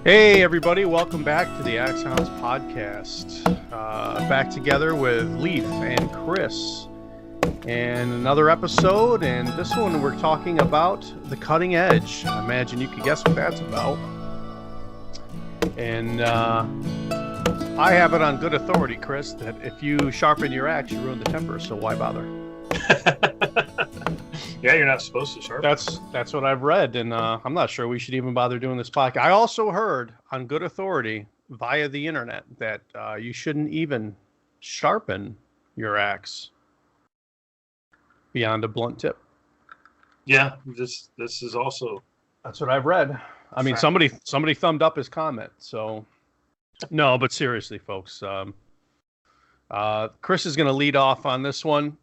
Hey everybody, welcome back to the Hounds podcast. Back together with Leaf and Chris. And another episode, and this one we're talking about the cutting edge. I imagine you could guess what that's about. And I have it on good authority, Chris, that if you sharpen your axe, you ruin the temper, so why bother? Yeah, you're not supposed to sharpen. That's what I've read, and I'm not sure we should even bother doing this podcast. I also heard on good authority via the internet that you shouldn't even sharpen your axe beyond a blunt tip. Yeah, this is also. That's what I've read. I mean, somebody thumbed up his comment. So, no, but seriously, folks, Chris is going to lead off on this one.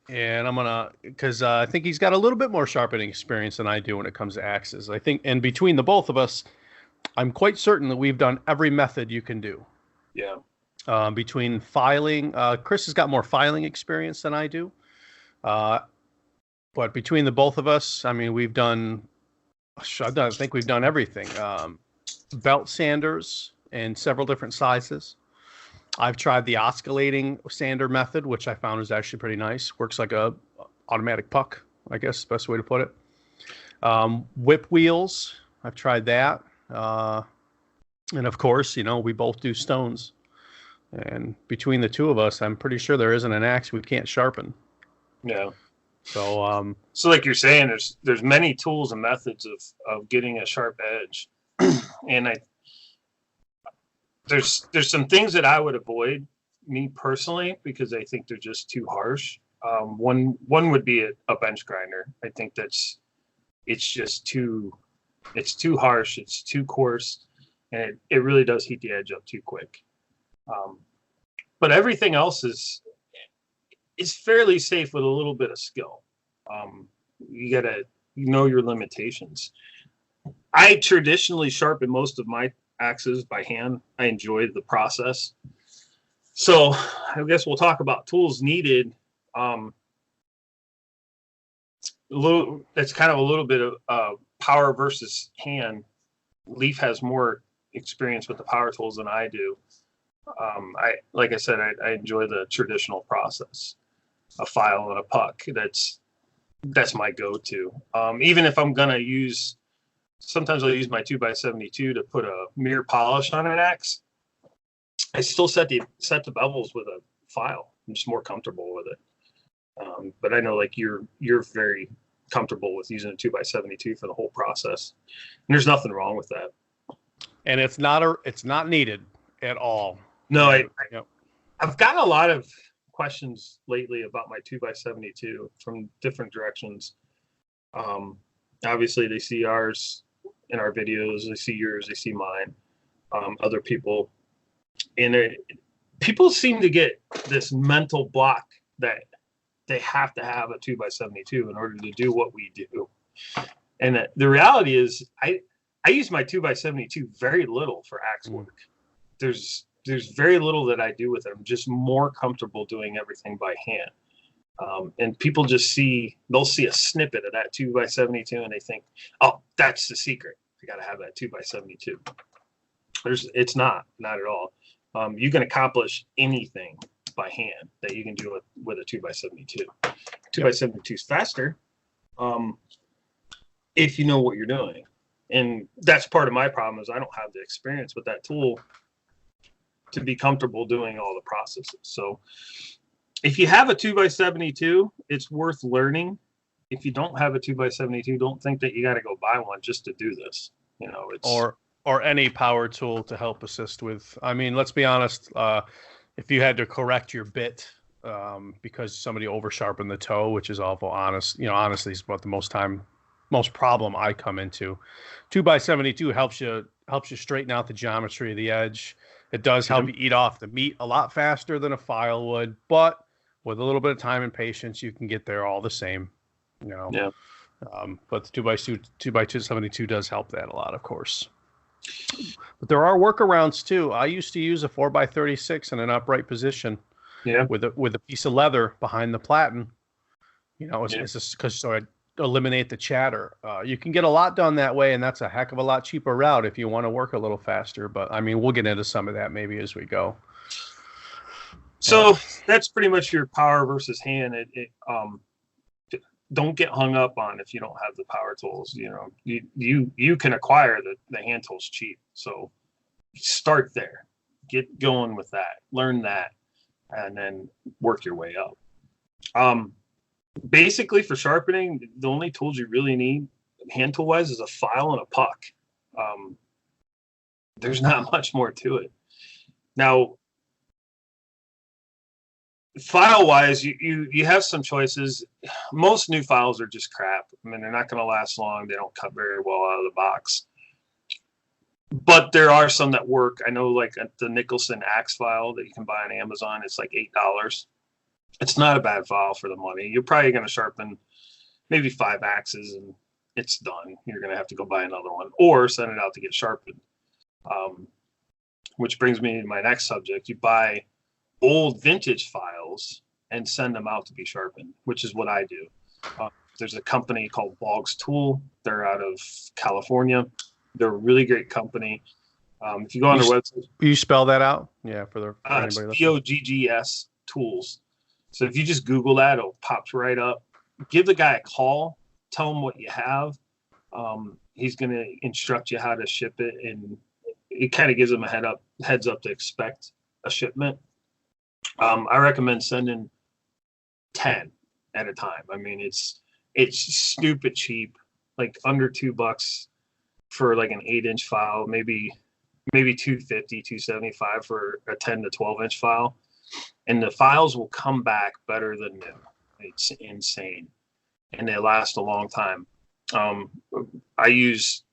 And I'm gonna, because I think he's got a little bit more sharpening experience than I do when it comes to axes. I think, and between the both of us, I'm quite certain that we've done every method you can do. Yeah. Between filing, Chris has got more filing experience than I do. But between the both of us, I mean, I think we've done everything. Belt sanders in several different sizes. I've tried the oscillating sander method, which I found is actually pretty nice. Works like a automatic puck, I guess is the best way to put it. Whip wheels, I've tried that. And of course, we both do stones. And between the two of us, I'm pretty sure there isn't an axe we can't sharpen. Yeah. So like you're saying, there's many tools and methods of getting a sharp edge. And there's some things that I would avoid, me personally, because I think they're just too harsh. One would be a bench grinder. I think it's just too harsh. It's too coarse, and it really does heat the edge up too quick. But everything else is fairly safe with a little bit of skill. You gotta know your limitations. I traditionally sharpen most of my axes by hand. I enjoy the process. So I guess we'll talk about tools needed. That's kind of a little bit of power versus hand. Leaf has more experience with the power tools than I do. Like I said, I enjoy the traditional process. A file and a puck. That's my go-to. Even if I'm gonna use. Sometimes I'll use my 2x72 to put a mirror polish on an axe. I still set the bevels with a file. I'm just more comfortable with it. But I know like you're very comfortable with using a 2x72 for the whole process. And there's nothing wrong with that. and it's not needed at all. No, I've gotten a lot of questions lately about my 2x72 from different directions. Obviously they see ours in our videos, they see yours, they see mine, other people, and people seem to get this mental block that they have to have a 2x72 in order to do what we do. And the reality is I use my 2x72 very little for axe work. There's very little that I do with it. I'm just more comfortable doing everything by hand. And people they'll see a snippet of that 2x72 and they think, oh, that's the secret. I got to have that 2x72. It's not at all. You can accomplish anything by hand that you can do with a 2x72. 2x72 is faster if you know what you're doing. And that's part of my problem is I don't have the experience with that tool to be comfortable doing all the processes. So if you have a 2x72, it's worth learning. If you don't have a 2x72, don't think that you got to go buy one just to do this. Or any power tool to help assist with. I mean, let's be honest. If you had to correct your bit because somebody over sharpened the toe, which is awful. Honestly, is about the most problem I come into. 2x72 helps you straighten out the geometry of the edge. It does help you eat off the meat a lot faster than a file would, but with a little bit of time and patience, you can get there all the same. Yeah. But the 2x72 does help that a lot, of course. But there are workarounds too. I used to use a 4x36 in an upright position. Yeah. With a piece of leather behind the platen. It's just because eliminate the chatter. You can get a lot done that way, and that's a heck of a lot cheaper route if you want to work a little faster. But I mean, we'll get into some of that maybe as we go. So that's pretty much your power versus hand. Don't get hung up on if you don't have the power tools. You know, you can acquire the hand tools cheap. So start there, get going with that, learn that, and then work your way up. Basically for sharpening, the only tools you really need hand tool wise is a file and a puck. There's not much more to it. Now, file wise, you have some choices. Most new files are just crap. I mean, they're not going to last long. They don't cut very well out of the box. But there are some that work. I know, like the Nicholson Axe file that you can buy on Amazon. It's like $8. It's not a bad file for the money. You're probably going to sharpen maybe 5 axes and it's done. You're going to have to go buy another one or send it out to get sharpened. Which brings me to my next subject. You buy old vintage files and send them out to be sharpened, which is what I do. There's a company called Boggs Tool. They're out of California. They're a really great company. If you go on their website, you spell that out, yeah, for anybody. P.O.G.G.S Tools. So if you just Google that, it'll pop right up. Give the guy a call. Tell him what you have. He's going to instruct you how to ship it, and it kind of gives him a heads up to expect a shipment. I recommend sending 10 at a time. I mean, it's stupid cheap, like under $2 for like an 8-inch file, maybe $250, $275 for a 10 to 12-inch file. And the files will come back better than new. It's insane. And they last a long time. I use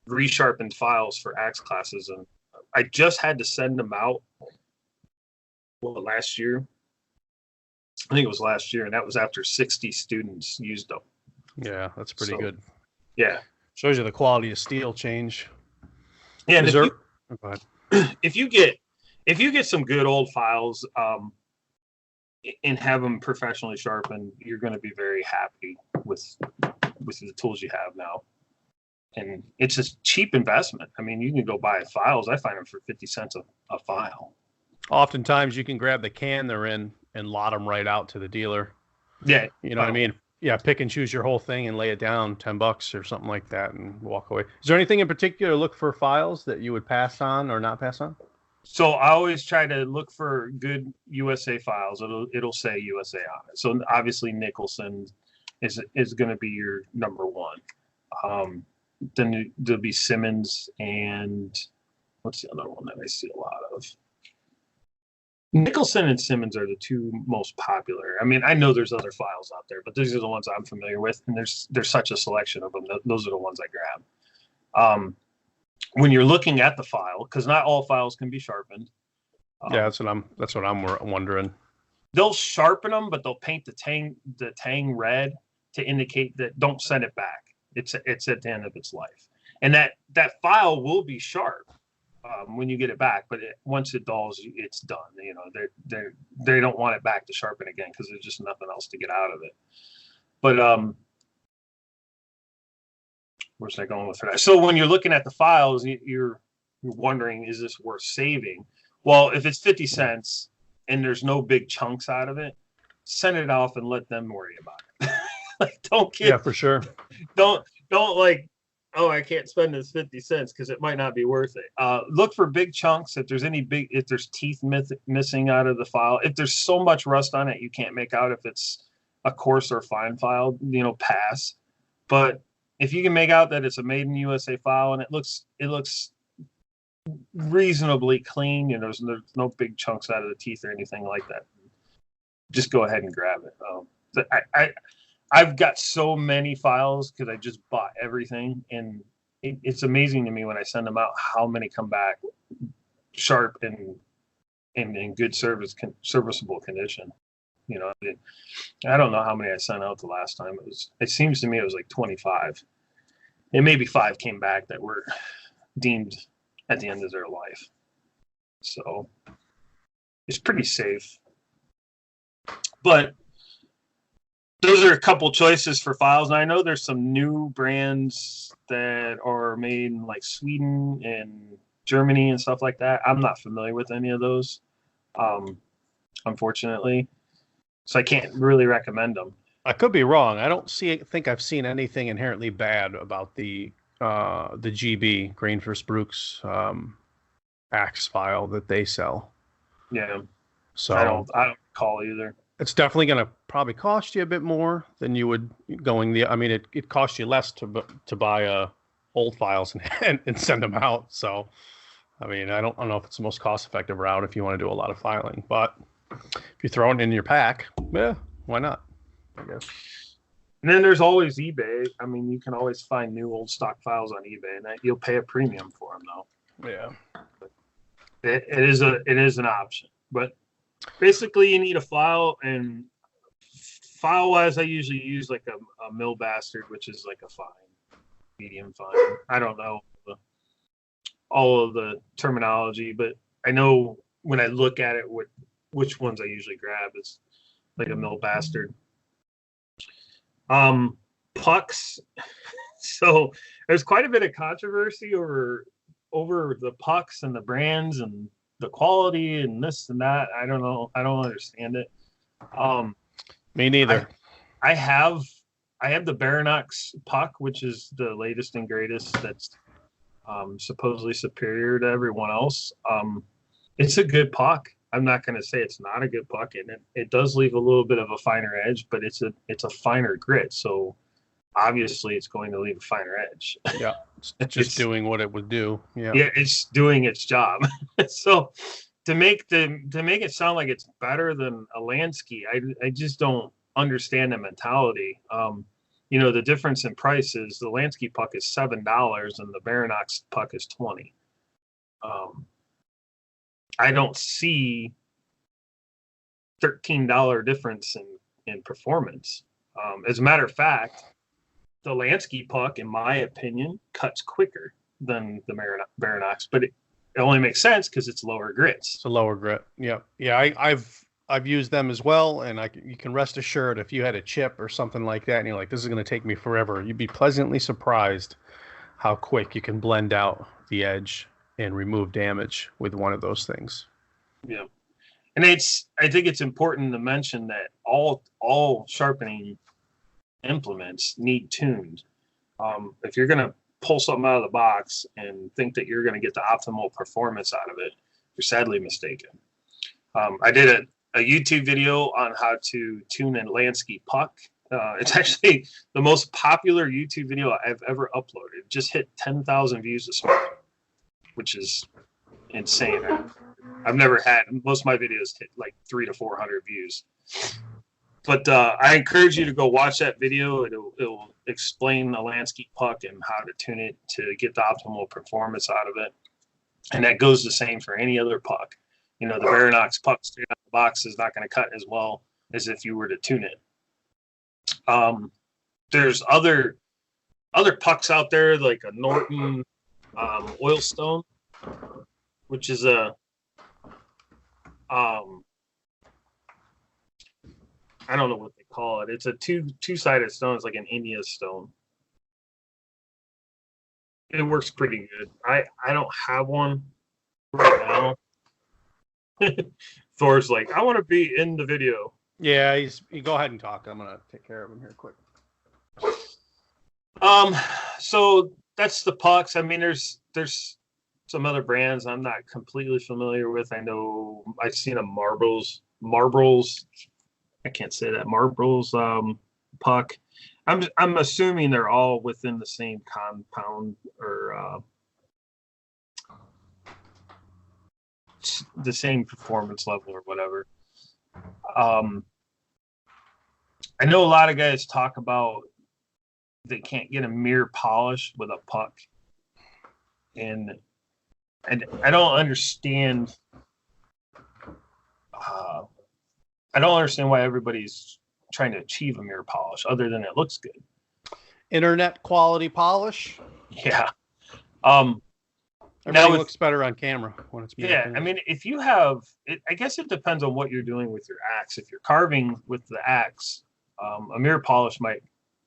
resharpened files for axe classes, and I just had to send them out last year. I think it was last year, and that was after 60 students used them. Yeah, that's pretty good. Yeah. Shows you the quality of steel change. Yeah, and if you get some good old files and have them professionally sharpened, you're going to be very happy with the tools you have now. And it's a cheap investment. I mean, you can go buy files. I find them for 50 cents a file. Oftentimes you can grab the can they're in and lot them right out to the dealer. Yeah. You know what I mean? Yeah, pick and choose your whole thing and lay it down, $10 or something like that, and walk away. Is there anything in particular look for files that you would pass on or not pass on? So I always try to look for good USA files. It'll say USA on it. So obviously Nicholson is going to be your number one. Then there'll be Simmons, and what's the other one that I see a lot of? Nicholson and Simmons are the two most popular. I mean, I know there's other files out there, but these are the ones I'm familiar with, and there's such a selection of them. Those are the ones I grab. When you're looking at the file, because not all files can be sharpened. Yeah, that's what I'm wondering. They'll sharpen them, but they'll paint the tang red to indicate that don't send it back. It's at the end of its life, and that file will be sharp when you get it back. But once it dulls, it's done. You know, they don't want it back to sharpen again because there's just nothing else to get out of it. But where's that going with that? So when you're looking at the files, you're wondering, is this worth saving? Well, if it's 50 cents and there's no big chunks out of it, send it off and let them worry about it. Like, yeah, for sure. Don't like, oh, I can't spend this 50 cents because it might not be worth it. Look for big chunks. If there's teeth missing out of the file, if there's so much rust on it you can't make out if it's a coarse or fine file, pass. But if you can make out that it's a made in USA file and it looks reasonably clean, there's no big chunks out of the teeth or anything like that, just go ahead and grab it. I've got so many files because I just bought everything, and it's amazing to me when I send them out how many come back sharp and in good serviceable condition. I don't know how many I sent out the last time. It seems to me it was like 25, and maybe 5 came back that were deemed at the end of their life. So it's pretty safe. But those are a couple choices for files. And I know there's some new brands that are made in like Sweden and Germany and stuff like that. I'm not familiar with any of those, unfortunately, so I can't really recommend them. I could be wrong. I don't think I've seen anything inherently bad about the GB Grainfors Brooks axe file that they sell. Yeah, So I don't recall either. It's definitely going to probably cost you a bit more than you would going the. I mean, it costs you less to buy old files and send them out. So, I mean, I don't know if it's the most cost effective route if you want to do a lot of filing, but if you throw it in your pack, yeah, why not? I guess. And then there's always eBay. I mean, you can always find new old stock files on eBay, and you'll pay a premium for them, though. Yeah, it is an option, but basically you need a file, and file wise I usually use like a mill bastard, which is like a fine, medium fine. I don't know all of the terminology, but I know when I look at it which ones I usually grab is like a mill bastard. Pucks. So there's quite a bit of controversy over the pucks and the brands and the quality and this and that. I don't know. I don't understand it. Me neither. I have the Baranox puck, which is the latest and greatest. That's supposedly superior to everyone else. It's a good puck. I'm not going to say it's not a good puck, and it does leave a little bit of a finer edge, but it's a finer grit. So obviously it's going to leave a finer edge. Yeah, it's just doing what it would do. Yeah, it's doing its job. So to make it sound like it's better than a Lansky, I just don't understand the mentality. The difference in price is the Lansky puck is $7 and the Baranox puck is $20. I don't see $13 difference in performance. As a matter of fact, the Lansky puck, in my opinion, cuts quicker than the Baranox, but it only makes sense because it's lower grits. It's a lower grit. Yeah. I've used them as well, and you can rest assured if you had a chip or something like that, and you're like, this is going to take me forever, you'd be pleasantly surprised how quick you can blend out the edge and remove damage with one of those things. Yeah, and I think it's important to mention that all sharpening implements need tuned. If you're going to pull something out of the box and think that you're going to get the optimal performance out of it, you're sadly mistaken. I did a YouTube video on how to tune a Lansky puck. It's actually the most popular YouTube video I've ever uploaded. It just hit 10,000 views this morning, which is insane. I've never had, most of my videos hit like 300 to 400 views. But I encourage you to go watch that video. It'll explain a Lansky puck and how to tune it to get the optimal performance out of it. And that goes the same for any other puck. The Baranox puck straight out of the box is not going to cut as well as if you were to tune it. There's other pucks out there like a Norton Oilstone, which is a I don't know what they call it. It's a two-sided stone. It's like an India stone. It works pretty good. I don't have one right now. Thor's like, I want to be in the video. Yeah, you go ahead and talk. I'm gonna take care of him here quick. So that's the pucks. I mean, there's some other brands I'm not completely familiar with. I know I've seen a Marbles. I can't say that. Marbles puck. I'm assuming they're all within the same compound or the same performance level or whatever. I know a lot of guys talk about they can't get a mirror polish with a puck, and I don't understand. I don't understand why everybody's trying to achieve a mirror polish other than it looks good. Internet quality polish. Yeah. Everything looks better on camera when it's mirror. Yeah, I mean, if you have, I guess it depends on what you're doing with your axe. If you're carving with the axe, a mirror polish might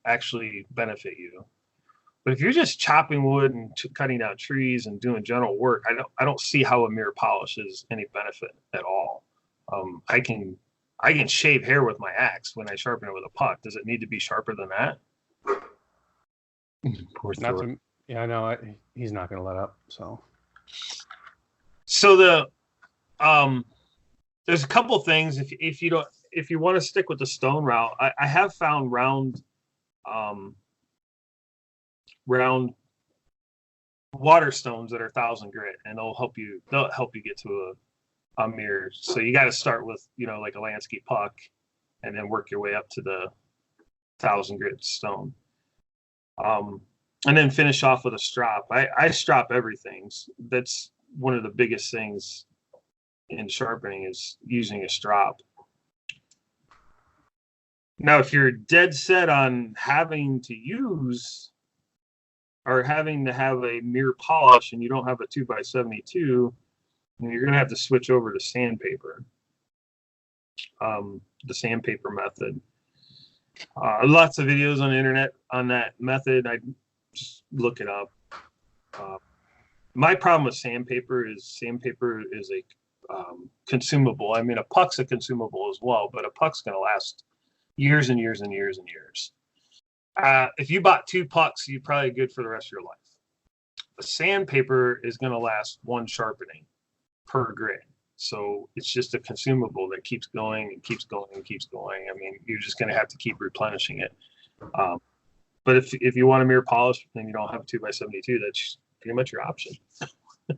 actually benefit you. But if you're just chopping wood and cutting down trees and doing general work, I don't see how a mirror polish is any benefit at all. I can shave hair with my axe when I sharpen it with a puck. Does it need to be sharper than that? Poor Thor. Yeah, I know. He's not going to let up. So there's a couple things. If you want to stick with the stone route, I have found round water stones that are 1,000 grit, and they'll help you get to a mirror. So you got to start with, like a landscape puck, and then work your way up to the 1,000 grit stone. And then finish off with a strop. I strop everything. That's one of the biggest things in sharpening is using a strop. Now, if you're dead set on having to use or having to have a mirror polish and you don't have a 2x72, then you're going to have to switch over to sandpaper. The sandpaper method. Lots of videos on the internet on that method. I just look it up. My problem with sandpaper is a consumable. I mean, a puck's a consumable as well, but a puck's going to last years and years and years and years. If you bought 2 pucks, you're probably good for the rest of your life. The sandpaper is going to last 1 sharpening per grit. So it's just a consumable that keeps going and keeps going and keeps going. I mean, you're just going to have to keep replenishing it. But if you want a mirror polish and you don't have a 2x72, that's pretty much your option. You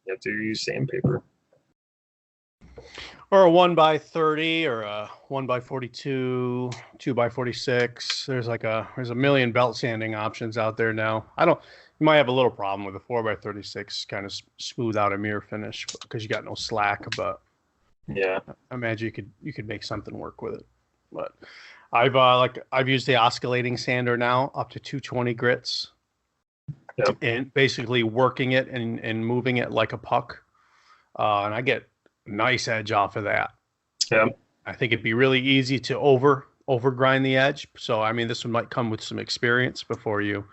have to use sandpaper. Or a 1x30 or a 1x42, 2x46. There's a million belt sanding options out there now. You might have a little problem with a 4x36 kind of smooth out a mirror finish because you got no slack, but yeah, I imagine you could make something work with it. But I've used the oscillating sander now up to 220 grits. Yep. And basically working it and moving it like a puck. And I get a nice edge off of that. Yeah. I think it'd be really easy to over grind the edge. So, I mean, this one might come with some experience before you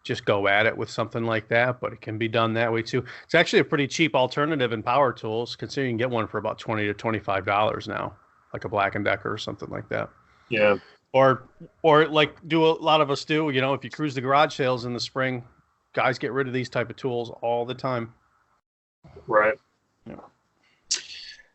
just go at it with something like that, but it can be done that way too. It's actually a pretty cheap alternative in power tools, considering you can get one for about $20 to $25 now, like a Black & Decker or something like that. Yeah. Or like a lot of us do, if you cruise the garage sales in the spring, guys get rid of these type of tools all the time. Right. Yeah.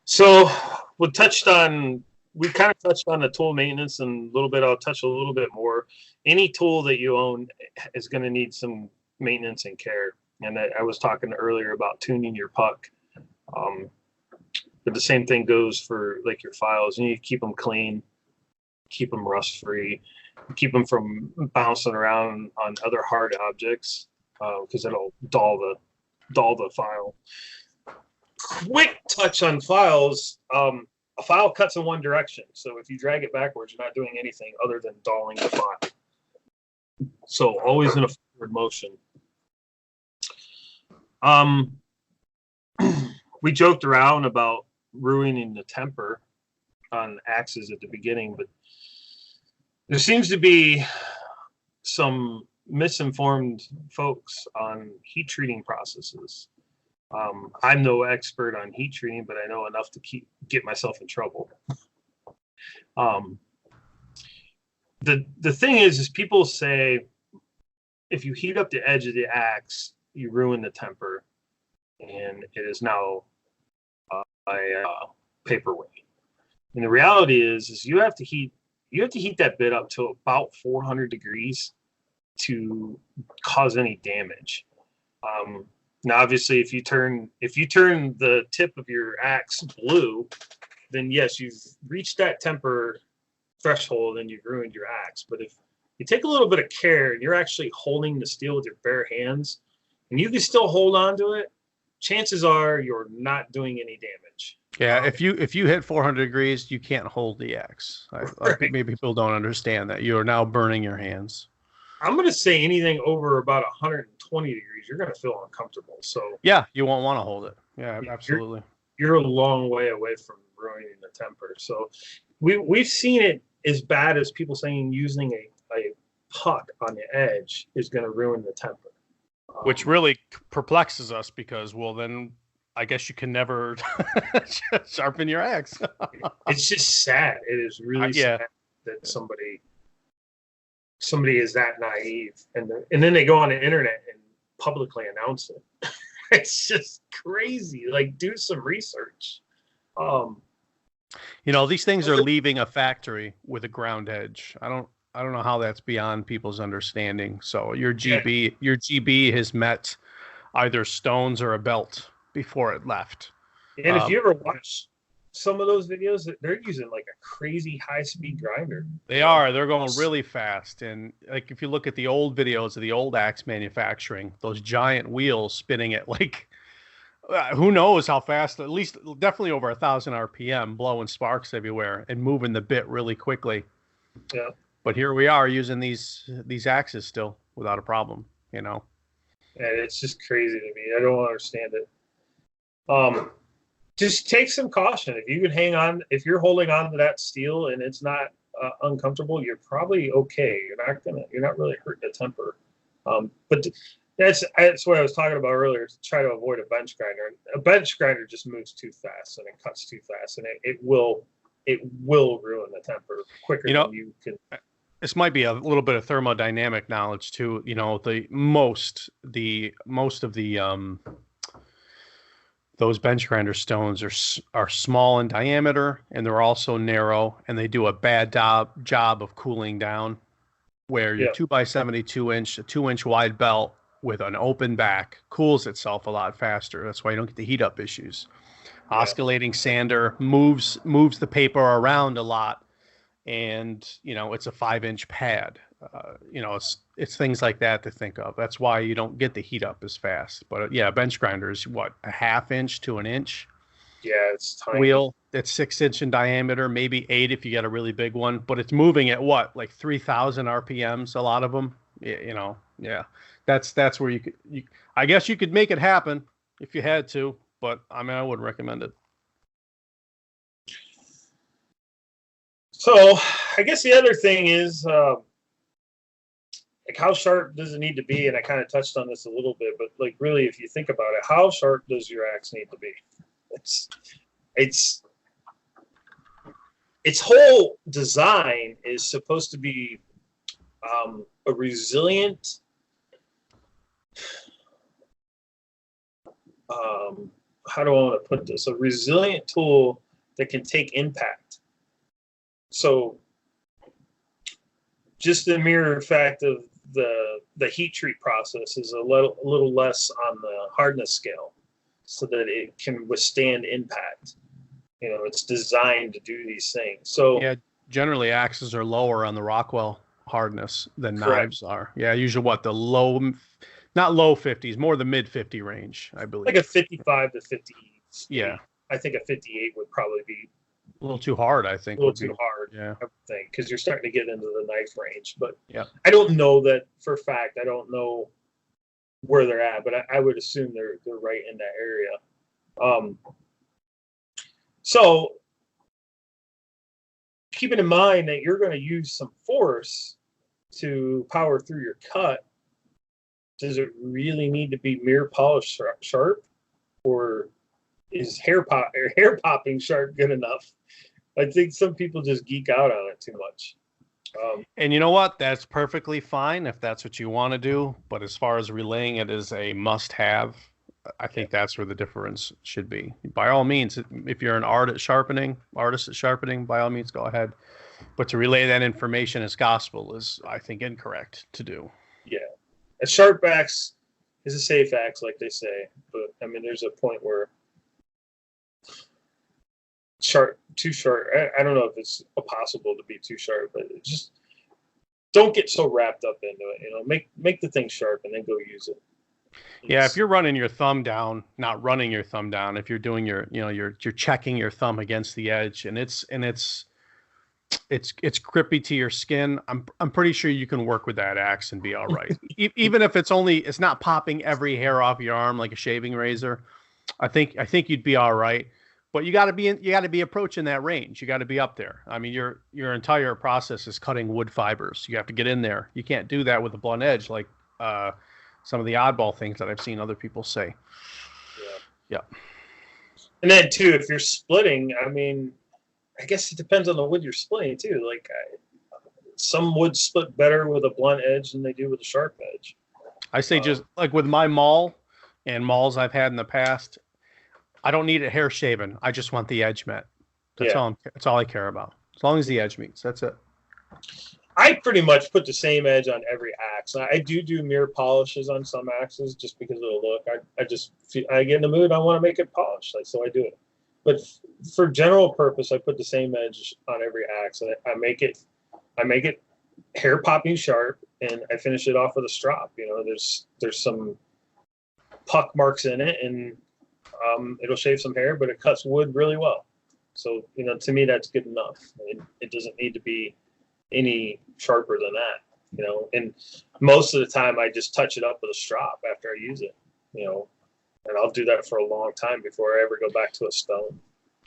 So we kind of touched on the tool maintenance, and a little bit, I'll touch a little bit more. Any tool that you own is going to need some maintenance and care. And I was talking earlier about tuning your puck. But the same thing goes for like your files. You need to keep them clean, keep them rust free, keep them from bouncing around on other hard objects, because it'll dull the file. Quick touch on files. A file cuts in one direction, so if you drag it backwards, you're not doing anything other than dulling the file. So always in a forward motion. We joked around about ruining the temper on axes at the beginning, but there seems to be some misinformed folks on heat treating processes. I'm no expert on heat treating, but I know enough to get myself in trouble. The thing is people say if you heat up the edge of the axe, you ruin the temper, and it is now a paperweight. And the reality is you have to heat that bit up to about 400 degrees to cause any damage. Now, obviously, if you turn the tip of your axe blue, then yes, you've reached that temper threshold and you've ruined your axe. But if you take a little bit of care and you're actually holding the steel with your bare hands, and you can still hold on to it, chances are you're not doing any damage. Yeah, if you hit 400 degrees, you can't hold the axe. Right. Maybe people don't understand that. You are now burning your hands. I'm going to say anything over about 120 degrees, you're going to feel uncomfortable. So yeah, you won't want to hold it. Yeah, absolutely. You're a long way away from ruining the temper. So we've seen it as bad as people saying using a puck on the edge is going to ruin the temper. Which really perplexes us because, well, then I guess you can never sharpen your axe. It's just sad. It is really sad that somebody is that naive, and then they go on the internet and publicly announce it. It's just crazy. Like, do some research. These things are leaving a factory with a ground edge. I don't know how that's beyond people's understanding. So your GB has met either stones or a belt before it left. And if you ever watch some of those videos, they're using like a crazy high-speed grinder. They're going really fast. And like, if you look at the old videos of the old axe manufacturing, those giant wheels spinning at like, who knows how fast, at least definitely over 1,000 RPM, blowing sparks everywhere and moving the bit really quickly. Yeah. But here we are using these axes still without a problem, And it's just crazy to me. I don't understand it. Just take some caution. If you can hang on, if you're holding on to that steel and it's not uncomfortable, you're probably okay. You're not really hurting the temper. But that's what I was talking about earlier. To try to avoid a bench grinder. A bench grinder just moves too fast and it cuts too fast, and it will ruin the temper quicker than you can. This might be a little bit of thermodynamic knowledge too. The most of the those bench grinder stones are small in diameter, and they're also narrow, and they do a bad job of cooling down. Where your 2x72 a 2-inch wide belt with an open back cools itself a lot faster. That's why you don't get the heat up issues. Yeah. Oscillating sander moves the paper around a lot, and it's a 5-inch pad. It's things like that to think of. That's why you don't get the heat up as fast. But bench grinder is what, a 1/2 inch to 1 inch. Yeah, it's tiny. Wheel that's 6 inch in diameter, maybe 8 if you get a really big one. But it's moving at what, like 3,000 RPMs. A lot of them. Yeah. That's where I guess you could make it happen if you had to. But I wouldn't recommend it. So I guess the other thing is, like, how sharp does it need to be? And I kind of touched on this a little bit, but like, really, if you think about it, how sharp does your axe need to be? Its whole design is supposed to be a resilient, how do I want to put this? A resilient tool that can take impact. So just the mere fact of the heat treat process is a little less on the hardness scale, so that it can withstand impact. It's designed to do these things. So generally axes are lower on the Rockwell hardness than knives are. Yeah, usually not low 50s, more the mid 50 range, I believe. Like a 55 to 50. Yeah. I think a 58 would probably be a little too hard, I think. A little too hard, yeah. I think, because you're starting to get into the knife range. But yeah, I don't know that for a fact. I don't know where they're at, but I would assume they're right in that area. So keeping in mind that you're going to use some force to power through your cut, does it really need to be mirror polish sharp, or is hair popping sharp good enough? I think some people just geek out on it too much. And you know what? That's perfectly fine if that's what you want to do. But as far as relaying it as a must-have, I think that's where the difference should be. By all means, if you're an artist at sharpening, by all means, go ahead. But to relay that information as gospel is, I think, incorrect to do. Yeah. A sharp axe is a safe axe, like they say. But, there's a point where too sharp. I don't know if it's possible to be too sharp, but just don't get so wrapped up into it. Make the thing sharp and then go use it. Yeah, if you're running your thumb down, not running your thumb down, if you're doing you're checking your thumb against the edge and it's grippy to your skin, I'm pretty sure you can work with that axe and be all right. Even if it's not popping every hair off your arm like a shaving razor, I think you'd be all right. But you got to be approaching that range. You got to be up there. I mean, your entire process is cutting wood fibers. You have to get in there. You can't do that with a blunt edge like some of the oddball things that I've seen other people say. Yeah. And then too, if you're splitting, I mean, I guess it depends on the wood you're splitting too. Like some wood split better with a blunt edge than they do with a sharp edge. I say just like with my maul and mauls I've had in the past, I don't need it hair shaven. I just want the edge met. That's all I care about. As long as the edge meets, that's it. I pretty much put the same edge on every axe. I do mirror polishes on some axes just because of the look. I get in the mood. I want to make it polished, so I do it. But for general purpose, I put the same edge on every axe. I make it hair popping sharp, and I finish it off with a strop. You know, there's some puck marks in it, and it'll shave some hair, but it cuts wood really well. So, you know, to me, that's good enough. It doesn't need to be any sharper than that, you know. And most of the time, I just touch it up with a strop after I use it, you know. And I'll do that for a long time before I ever go back to a stone.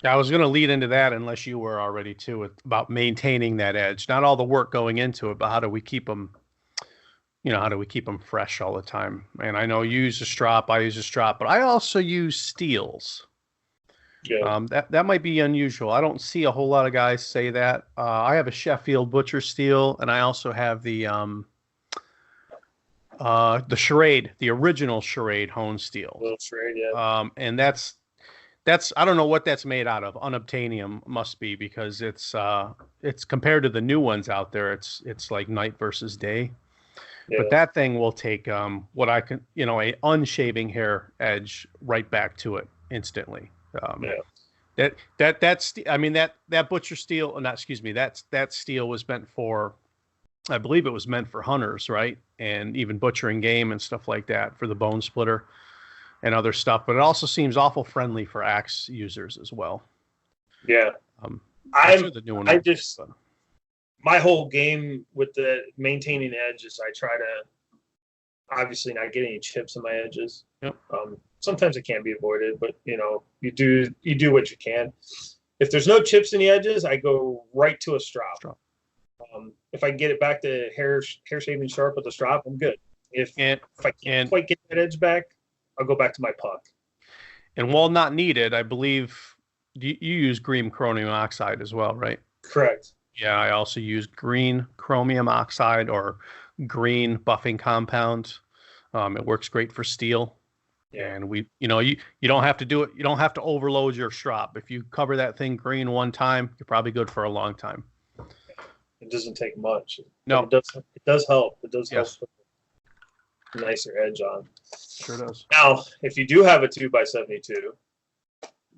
Yeah, I was going to lead into that unless you were already too, about maintaining that edge. Not all the work going into it, but how do we keep them, you know, how do we keep them fresh all the time? And I know you use a strop, I use a strop, but I also use steels. Yeah. That might be unusual. I don't see a whole lot of guys say that. I have a Sheffield Butcher steel, and I also have the Charade, the original Charade hone steel. Little Charade, yeah. And that's I don't know what that's made out of. Unobtainium must be, because it's compared to the new ones out there. It's like night versus day. Yeah. But that thing will take what I can, you know, a unshaving hair edge right back to it instantly. That's I mean that butcher steel, not excuse me, that steel was meant for, I believe it was meant for hunters, right? And even butchering game and stuff like that for the bone splitter and other stuff. But it also seems awful friendly for axe users as well. Yeah. My whole game with the maintaining edge is I try to obviously not get any chips in my edges. Yep. Sometimes it can be avoided, but you know, you do what you can. If there's no chips in the edges, I go right to a strop. If I can get it back to hair shaving sharp with the strop, I'm good. If I can't quite get that edge back, I'll go back to my puck. And while not needed, I believe you use green chromium oxide as well, right? Correct. Yeah, I also use green chromium oxide or green buffing compound. It works great for steel. Yeah. And you don't have to do it. You don't have to overload your strop. If you cover that thing green one time, you're probably good for a long time. It doesn't take much. No, it does help. It does help put a nicer edge on. Sure does. Now, if you do have a 2x72,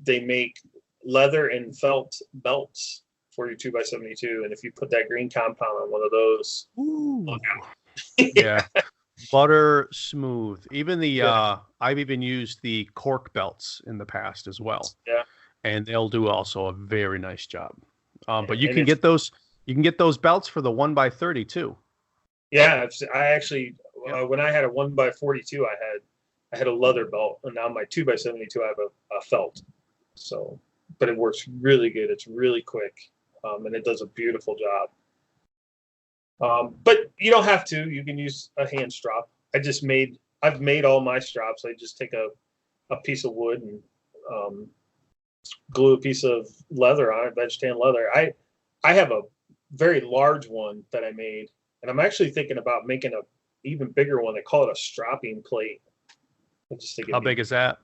they make leather and felt belts for your 2x72, and if you put that green compound on one of those, look out. Yeah. Butter smooth. Even the I've even used the cork belts in the past as well. Yeah. And they'll do also a very nice job. But you can get those belts for the 1x30 too. Yeah, I actually when I had a 1x42 I had a leather belt, and now my 2x72 I have a felt. So, but it works really good. It's really quick. And it does a beautiful job. But you don't have to. You can use a hand strop. I've made all my strops. I just take a piece of wood and glue a piece of leather on it, veg tan leather. I have a very large one that I made, and I'm actually thinking about making a even bigger one. They call it a stropping plate. How big is that?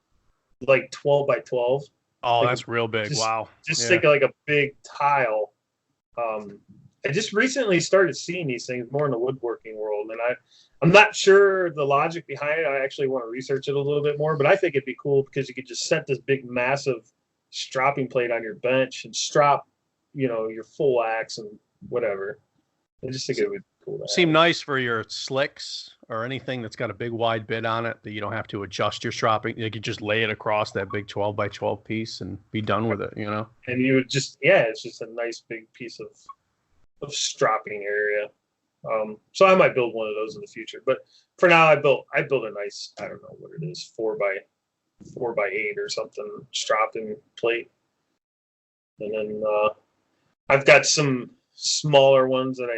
Like 12 by 12. Oh, that's real big. Wow. Just think of like a big tile. I just recently started seeing these things more in the woodworking world, and I'm not sure the logic behind it. I actually want to research it a little bit more, but I think it'd be cool because you could just set this big, massive stropping plate on your bench and strop, you know, your full axe and whatever. I just think it would be cool. Seem nice for your slicks or anything that's got a big wide bit on it that you don't have to adjust your stropping. You could just lay it across that big 12 by 12 piece and be done with it, you know? And you would just, it's just a nice big piece of stropping area. So I might build one of those in the future, but for now I built a nice, I don't know what it is, 4x8 or something stropping plate. And then I've got some smaller ones that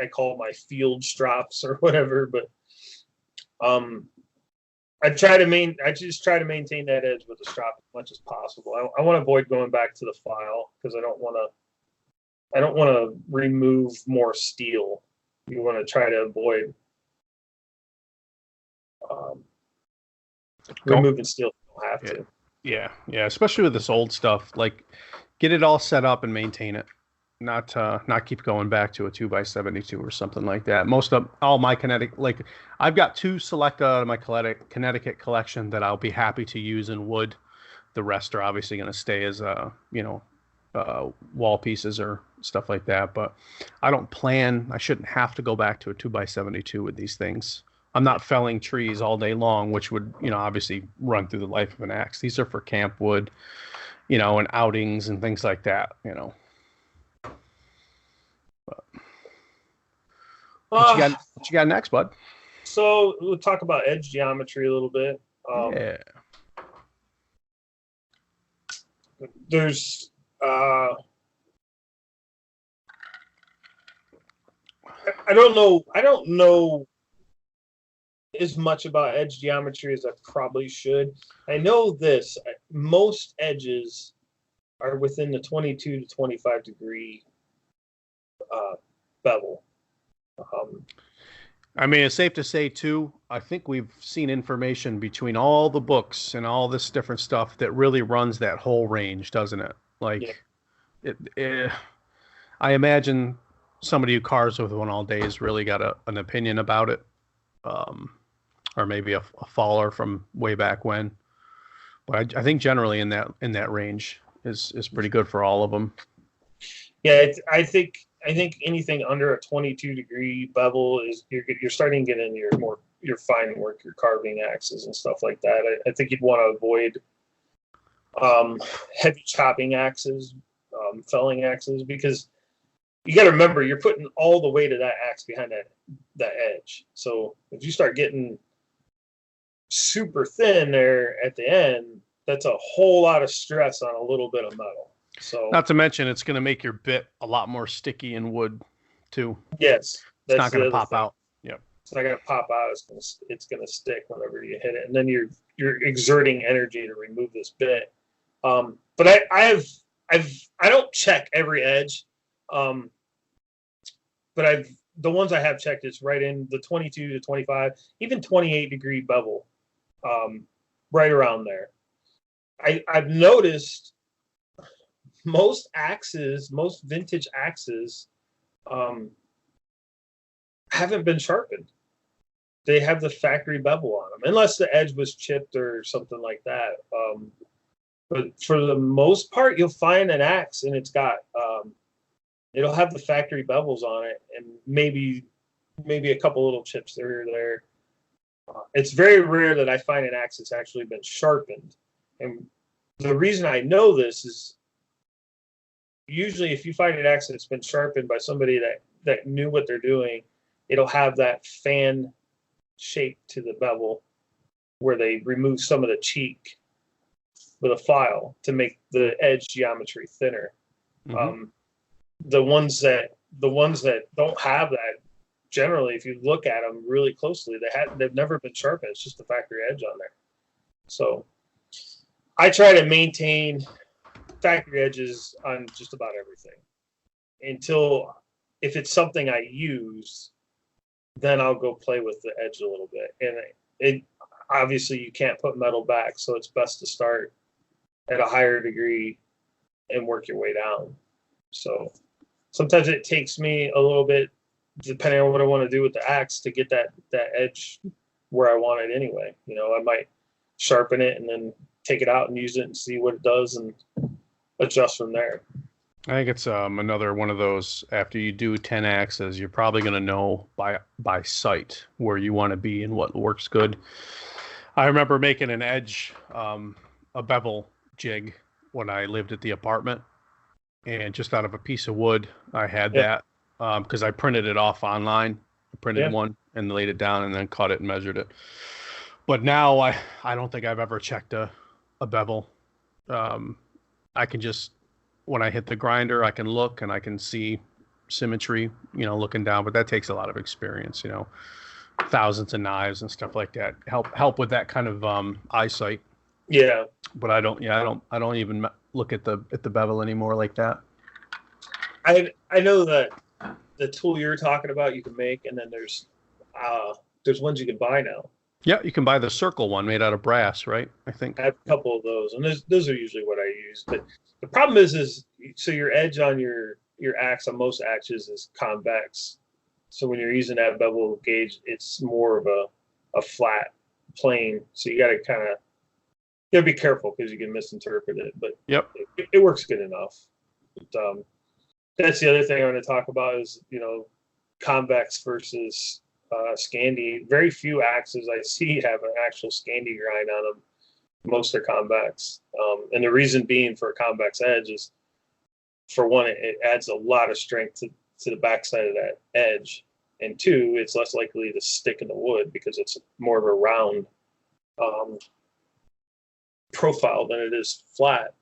I call my field strops or whatever, but I just try to maintain that edge with the strop as much as possible. I want to avoid going back to the file because I don't want to remove more steel. You want to try to avoid removing steel if you don't have to. Yeah, especially with this old stuff. Like, get it all set up and maintain it. Not keep going back to a 2x72 or something like that. All my I've got 2 Selecta out of my Connecticut collection that I'll be happy to use in wood. The rest are obviously going to stay as wall pieces or stuff like that. But I shouldn't have to go back to a 2x72 with these things. I'm not felling trees all day long, which would, obviously run through the life of an axe. These are for camp wood, and outings and things like that, But what you got next, bud? So we'll talk about edge geometry a little bit. Yeah. There's I don't know as much about edge geometry as I probably should. I know this: most edges are within the 22 to 25 degree bevel. I mean, it's safe to say too, I think we've seen information between all the books and all this different stuff that really runs that whole range, doesn't it? Like, I imagine somebody who carves with one all day has really got an opinion about it. Or maybe a faller from way back when. But I think generally in that range is pretty good for all of them. Yeah, I think anything under a 22 degree bevel is you're starting to get in your fine work, your carving axes and stuff like that. I think you'd want to avoid heavy chopping axes, felling axes, because you got to remember you're putting all the weight of that axe behind that edge. So if you start getting super thin there at the end, that's a whole lot of stress on a little bit of metal. So, not to mention, it's going to make your bit a lot more sticky in wood, too. Yes, it's not going to pop out. Yep, it's not going to pop out. It's going to stick whenever you hit it, and then you're exerting energy to remove this bit. But I don't check every edge, but the ones I have checked is right in the 22 to 25, even 28 degree bevel, right around there. I've noticed most vintage axes, haven't been sharpened. They have the factory bevel on them, unless the edge was chipped or something like that. But for the most part, you'll find an axe and it's got, it'll have the factory bevels on it, and maybe a couple little chips there or there. It's very rare that I find an axe that's actually been sharpened. And the reason I know this is usually if you find an axe that's been sharpened by somebody that knew what they're doing, it'll have that fan shape to the bevel where they remove some of the cheek with a file to make the edge geometry thinner. Mm-hmm. The ones that don't have that, generally, if you look at them really closely, they've never been sharpened. It's just the factory edge on there. So I try to maintain factory edges on just about everything until, if it's something I use, then I'll go play with the edge a little bit. And it obviously you can't put metal back, so it's best to start at a higher degree and work your way down. So sometimes it takes me a little bit, depending on what I want to do with the axe, to get that edge where I want it anyway. I might sharpen it and then take it out and use it and see what it does and adjust from there. I think it's another one of those, after you do 10 axes, you're probably going to know by sight where you want to be and what works good. I remember making an edge, a bevel jig when I lived at the apartment, and just out of a piece of wood, I had that because I printed it off online. I printed one and laid it down and then cut it and measured it. But now I don't think I've ever checked a bevel. I can just when I hit the grinder, I can look and I can see symmetry, looking down, but that takes a lot of experience, thousands of knives and stuff like that help with that kind of eyesight. Yeah. But I don't even look at the bevel anymore like that. I know that the tool you're talking about you can make, and then there's ones you can buy now. Yeah, you can buy the circle one made out of brass, right? I think I have a couple of those, and those are usually what I use. But the problem is so your edge on your axe on most axes is convex. So when you're using that bevel gauge, it's more of a flat plane. So you got to be careful because you can misinterpret it. But yep, it works good enough. But, that's the other thing I want to talk about is convex versus Scandi. Very few axes I see have an actual Scandi grind on them. Most are convex, and the reason being for a convex edge is, for one, it adds a lot of strength to the backside of that edge, and two, it's less likely to stick in the wood because it's more of a round profile than it is flat.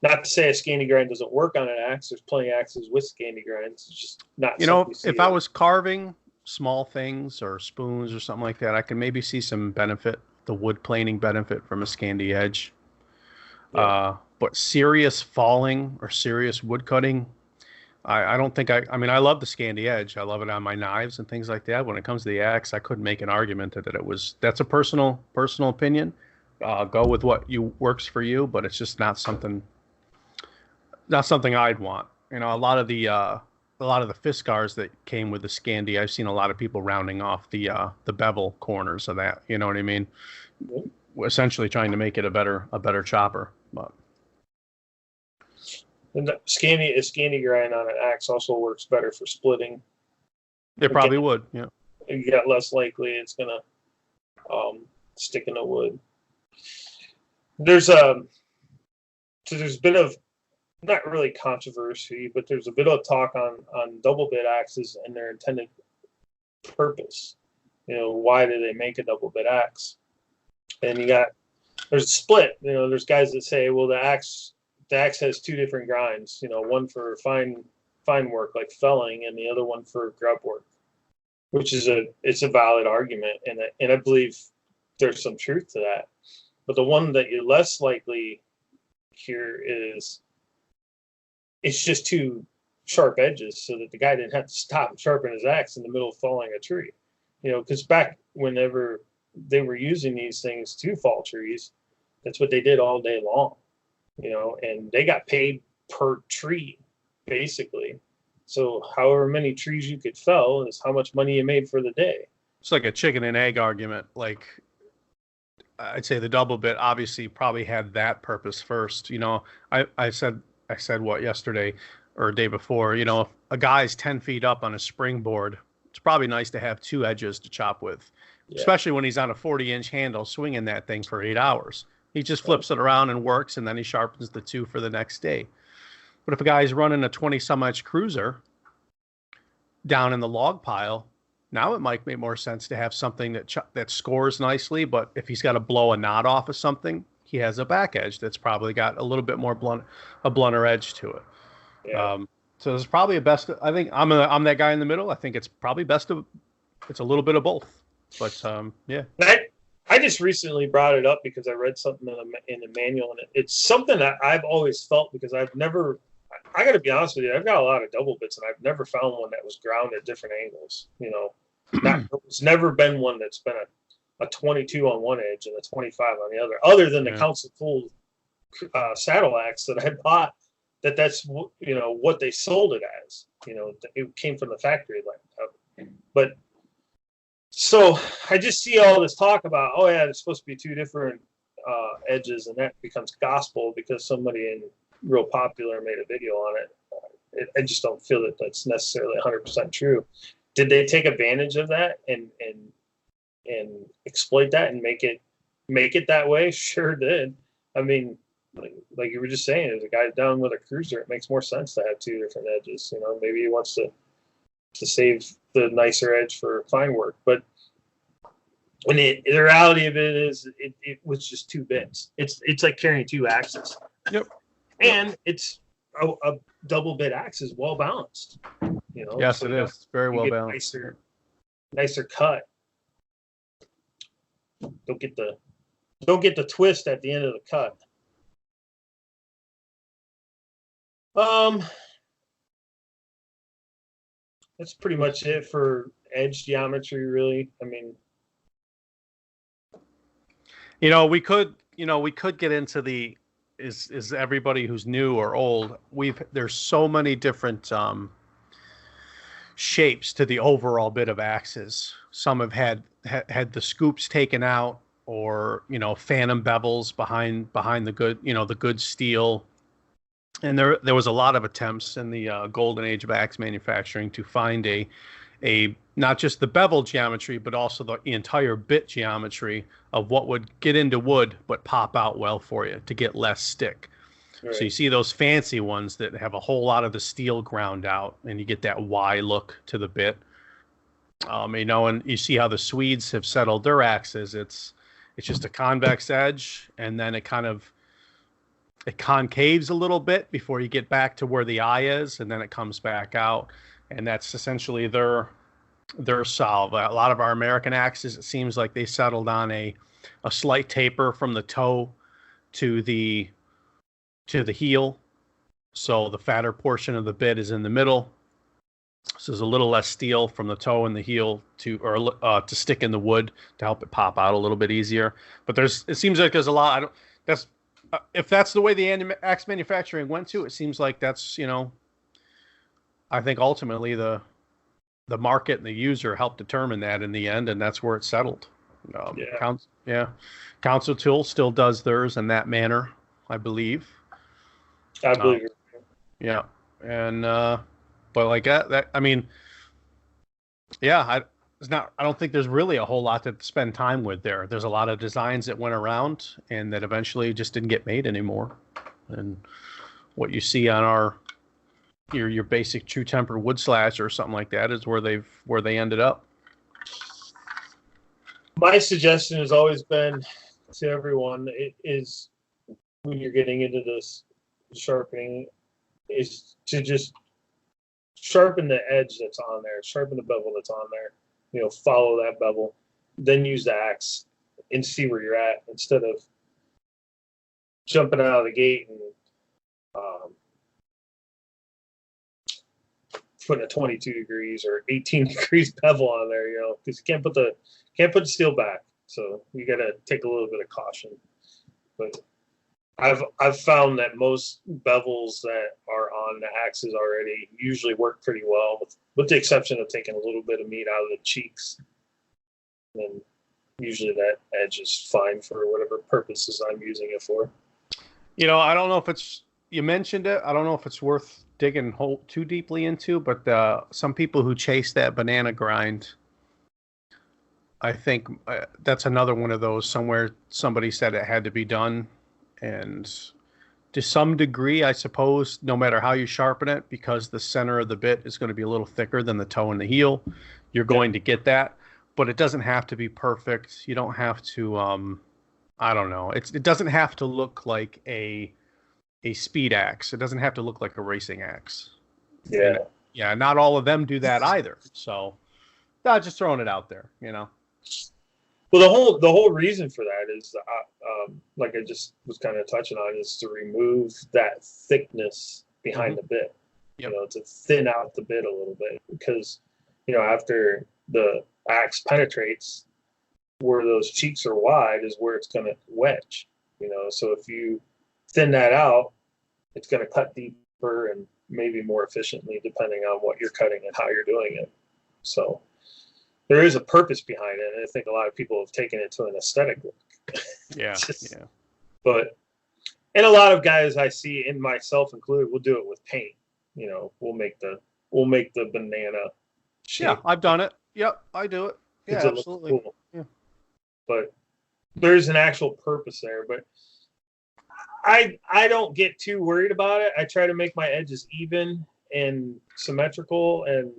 Not to say a Scandi grind doesn't work on an axe. There's plenty of axes with Scandi grinds. It's just not. If I was carving small things or spoons or something like that, I can maybe see some benefit, the wood planing benefit from a Scandi edge. Yeah. But serious falling or serious wood cutting, I don't think I mean, I love the Scandi edge. I love it on my knives and things like that. When it comes to the axe, I couldn't make an argument that's a personal opinion. Go with what works for you, but it's just not something I'd want. A lot of the Fiskars that came with the Scandi, I've seen a lot of people rounding off the bevel corners of that. You know what I mean? Mm-hmm. Essentially trying to make it a better chopper. But and the Scandi grind on an axe also works better for splitting. It probably would. Yeah. You got less likely it's gonna stick in the wood. There's been not really controversy, but there's a bit of talk on double bit axes and their intended purpose. Why do they make a double bit axe? And there's a split. There's guys that say, well, the axe has two different grinds. One for fine work like felling, and the other one for grub work, which is it's a valid argument, and I believe there's some truth to that. But the one that you're less likely here is, it's just two sharp edges so that the guy didn't have to stop and sharpen his axe in the middle of falling a tree. Because back whenever they were using these things to fall trees, that's what they did all day long. And they got paid per tree, basically. So however many trees you could fell is how much money you made for the day. It's like a chicken and egg argument. Like, I'd say the double bit obviously probably had that purpose first. I said what yesterday or a day before, if a guy's 10 feet up on a springboard, it's probably nice to have two edges to chop with, especially when he's on a 40-inch handle swinging that thing for 8 hours. He just flips it around and works, and then he sharpens the two for the next day. But if a guy's running a 20-some-inch cruiser down in the log pile, now it might make more sense to have something that scores nicely, but if he's got to blow a knot off of something, he has a back edge that's probably got a little bit more blunter edge to it. Yeah. So it's probably I think I'm that guy in the middle. I think it's probably it's a little bit of both. But yeah. I just recently brought it up because I read something in the manual, and it's something that I've always felt, because I got to be honest with you, I've got a lot of double bits, and I've never found one that was ground at different angles. There's never been one that's been a 22 on one edge and a 25 on the other than the Council Tool saddle axe that I bought. That's what they sold it as. It came from the factory line. But so I just see all this talk about, oh yeah, there's supposed to be two different edges, and that becomes gospel because somebody in real popular made a video on it. I just don't feel that that's necessarily 100% true. Did they take advantage of that and exploit that and make it that way? Sure did. I mean, like you were just saying, if a guy's down with a cruiser, it makes more sense to have two different edges. Maybe he wants to save the nicer edge for fine work. But when the reality of it is, it was just two bits. It's like carrying two axes. Yep. And it's a double bit axe is well balanced. Yes, so it is. It's very well get balanced. nicer cut. Don't get the twist at the end of the cut. That's pretty much it for edge geometry, really. I mean, we could get into the is everybody who's new or old. There's so many different shapes to the overall bit of axes. Some have had the scoops taken out, or phantom bevels behind the good steel. And there was a lot of attempts in the golden age of axe manufacturing to find a not just the bevel geometry, but also the entire bit geometry of what would get into wood but pop out well for you to get less stick. Right. So you see those fancy ones that have a whole lot of the steel ground out, and you get that Y look to the bit. And you see how the Swedes have settled their axes. It's just a convex edge, and then it concaves a little bit before you get back to where the eye is, and then it comes back out. And that's essentially their solve. A lot of our American axes, it seems like they settled on a slight taper from the toe to the heel. So the fatter portion of the bit is in the middle. So there's a little less steel from the toe and the heel to stick in the wood to help it pop out a little bit easier. But it seems like there's a lot. If that's the way the axe manufacturing went to, it seems like that's, I think ultimately the market and the user helped determine that in the end, and that's where it settled. Council Tool still does theirs in that manner, I believe. I believe it. Yeah. And, but like that, I mean, yeah, I don't think there's really a whole lot to spend time with there. There's a lot of designs that went around and that eventually just didn't get made anymore. And what you see on your basic true temper wood slash or something like that is where they ended up. My suggestion has always been to everyone, it is when you're getting into this sharpening, is to just sharpen the edge that's on there, sharpen the bevel that's on there. Follow that bevel, then use the axe and see where you're at instead of jumping out of the gate and putting a 22 degrees or 18 degrees bevel on there, because you can't put the steel back. So you got to take a little bit of caution. But I've found that most bevels that are on the axes already usually work pretty well, with the exception of taking a little bit of meat out of the cheeks. And usually that edge is fine for whatever purposes I'm using it for. I don't know if you mentioned it. I don't know if it's worth digging too deeply into, but some people who chase that banana grind, I think that's another one of those somewhere somebody said it had to be done. And to some degree, I suppose, no matter how you sharpen it, because the center of the bit is going to be a little thicker than the toe and the heel, you're going to get that. But it doesn't have to be perfect. You don't have to, I don't know. It doesn't have to look like a speed axe. It doesn't have to look like a racing axe. Yeah. Yeah, not all of them do that either. So, just throwing it out there, Well, the whole reason for that is, like I just was kind of touching on, is to remove that thickness behind the bit. Yep. To thin out the bit a little bit, because after the axe penetrates, where those cheeks are wide is where it's going to wedge. So if you thin that out, it's going to cut deeper and maybe more efficiently, depending on what you're cutting and how you're doing it. So there is a purpose behind it, and I think a lot of people have taken it to an aesthetic look. Yeah. But, and a lot of guys I see, and myself included, will do it with paint. We'll make the banana shape. Yeah, I've done it. Yep, I do it. Yeah, absolutely. Cool. Yeah. But there's an actual purpose there. But I don't get too worried about it. I try to make my edges even and symmetrical, and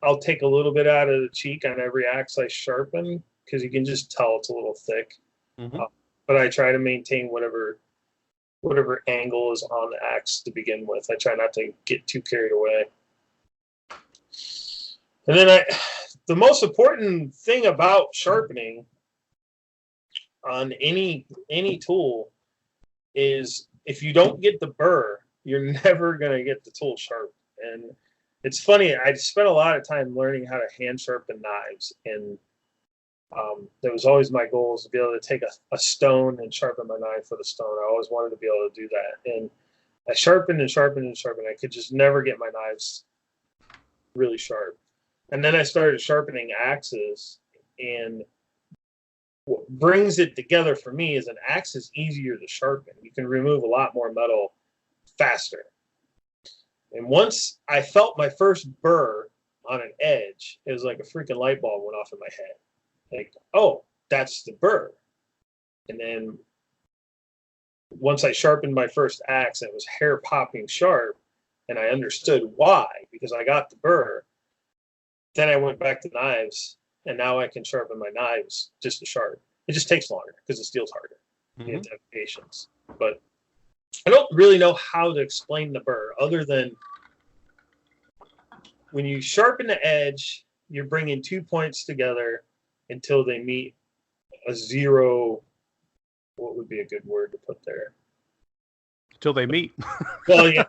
I'll take a little bit out of the cheek on every axe I sharpen, because you can just tell it's a little thick. Mm-hmm. But I try to maintain whatever whatever angle is on the axe to begin with. I try not to get too carried away. And then the most important thing about sharpening on any tool is if you don't get the burr, you're never going to get the tool sharp. And it's funny, I spent a lot of time learning how to hand sharpen knives, and that was always my goal, is to be able to take a stone and sharpen my knife with a stone. I always wanted to be able to do that. And I sharpened and sharpened and sharpened. I could just never get my knives really sharp. And then I started sharpening axes, and what brings it together for me is an axe is easier to sharpen. You can remove a lot more metal faster. And once I felt my first burr on an edge, it was like a freaking light bulb went off in my head. Like, oh, that's the burr. And then once I sharpened my first axe and it was hair popping sharp, and I understood why, because I got the burr, then I went back to knives, and now I can sharpen my knives just as sharp. It just takes longer because the steel's harder. You have to have patience. But I don't really know how to explain the burr other than when you sharpen the edge, you're bringing 2 points together until they meet a zero. What would be a good word to put there? Till they meet. Well, yeah.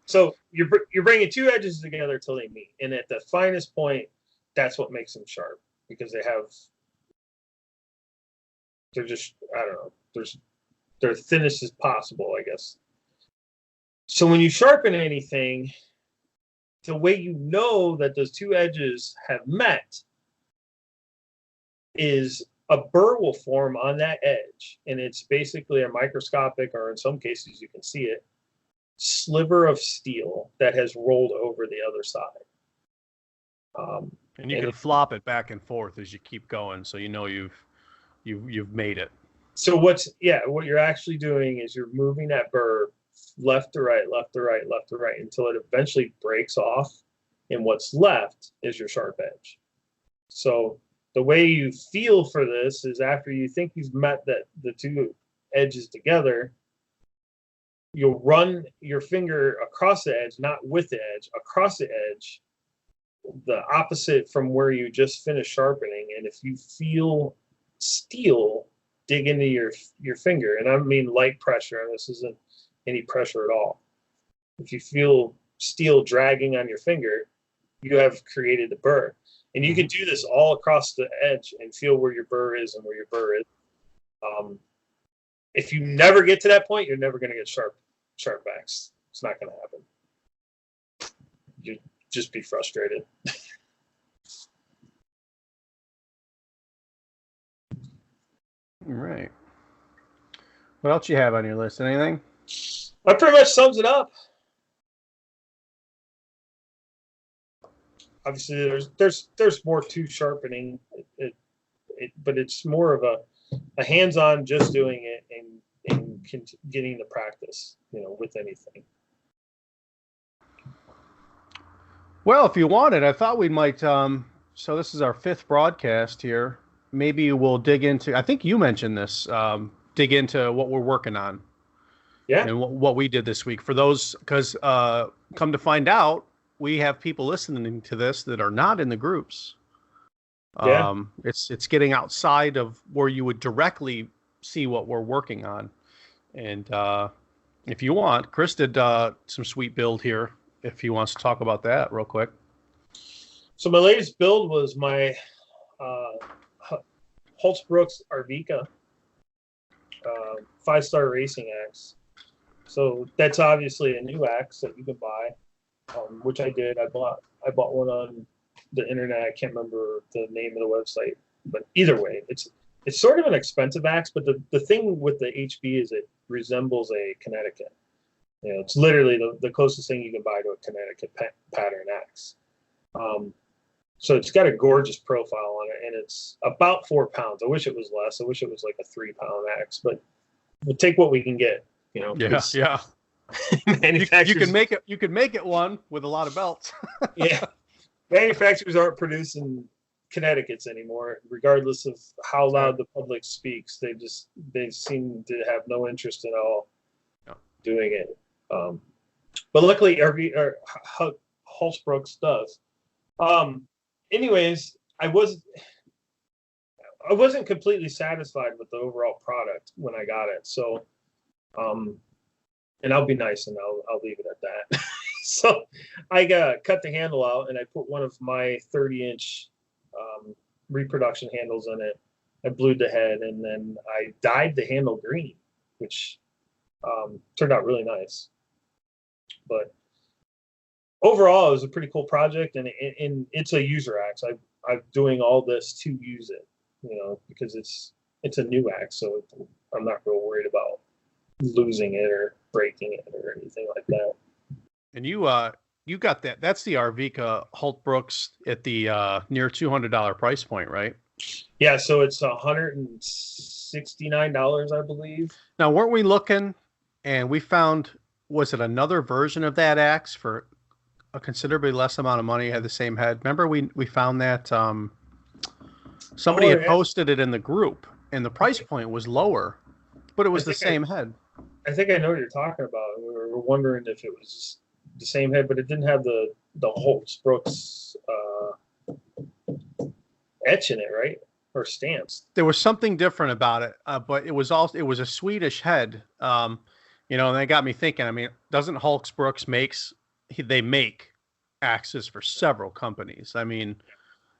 So you're bringing two edges together till they meet, and at the finest point, that's what makes them sharp, because they're just, I don't know, they're thinnest as possible, I guess. So when you sharpen anything, the way you know that those two edges have met is a burr will form on that edge, and it's basically a microscopic, or in some cases you can see it, sliver of steel that has rolled over the other side. And you can flop it back and forth as you keep going, so you know you've made it. So what you're actually doing is you're moving that burr left to right, left to right, left to right, until it eventually breaks off, and what's left is your sharp edge. So the way you feel for this is after you think you've met the two edges together, you'll run your finger across the edge, not with the edge, across the edge, the opposite from where you just finished sharpening. And if you feel steel dig into your finger, and I mean light pressure, and this isn't any pressure at all. If you feel steel dragging on your finger, you have created the burr. And you can do this all across the edge and feel where your burr is and where your burr is. If you never get to that point, you're never going to get sharp backs. It's not going to happen. You just be frustrated. All right. What else you have on your list? Anything? That pretty much sums it up. Obviously, there's more to sharpening, but it's more of a hands-on, just doing it and getting the practice, with anything. Well, if you wanted, I thought we might. So this is our 5th broadcast here. Maybe we'll dig into. I think you mentioned this. Dig into what we're working on. Yeah. And what we did this week for those, because come to find out, we have people listening to this that are not in the groups. Yeah. It's getting outside of where you would directly see what we're working on. And if you want, Chris did some sweet build here. If he wants to talk about that real quick. So my latest build was my Holtzbrook's Arvika 5-star racing axe. So that's obviously a new axe that you can buy. Which I did. I bought one on the internet. I can't remember the name of the website, but either way, it's sort of an expensive axe. But the thing with the HB is it resembles a Connecticut. It's literally the closest thing you can buy to a Connecticut pattern axe. So it's got a gorgeous profile on it, and it's about 4 pounds. I wish it was less. I wish it was like a 3-pound axe, but we'll take what we can get. Yeah. You can make it one with a lot of belts. Yeah, manufacturers aren't producing Connecticut's anymore, regardless of how loud the public speaks. They seem to have no interest at all doing it. But luckily, Holzbrooks does. Anyways, I wasn't completely satisfied with the overall product when I got it. So, and I'll be nice and I'll leave it at that. So I cut the handle out and I put one of my 30-inch reproduction handles in it. I blued the head and then I dyed the handle green, which turned out really nice. But overall, it was a pretty cool project, and it's a user axe. I'm doing all this to use it, because it's a new axe, so I'm not real worried about losing it or breaking it or anything like that. And you got that? That's the Arvika Holtbrooks at the near $200 price point, right? Yeah, so it's $169, I believe. Now, weren't we looking, and we found, was it another version of that axe for a considerably less amount of money, had the same head? Remember we found that somebody had posted it in the group, and the price point was lower, but it was the same head. I think I know what you're talking about. We were wondering if it was the same head, but it didn't have the Holtz-Brooks etch in it, right? Or stamps. There was something different about it, but it was a Swedish head. And that got me thinking. I mean, doesn't Holtz-Brooks make axes for several companies? I mean,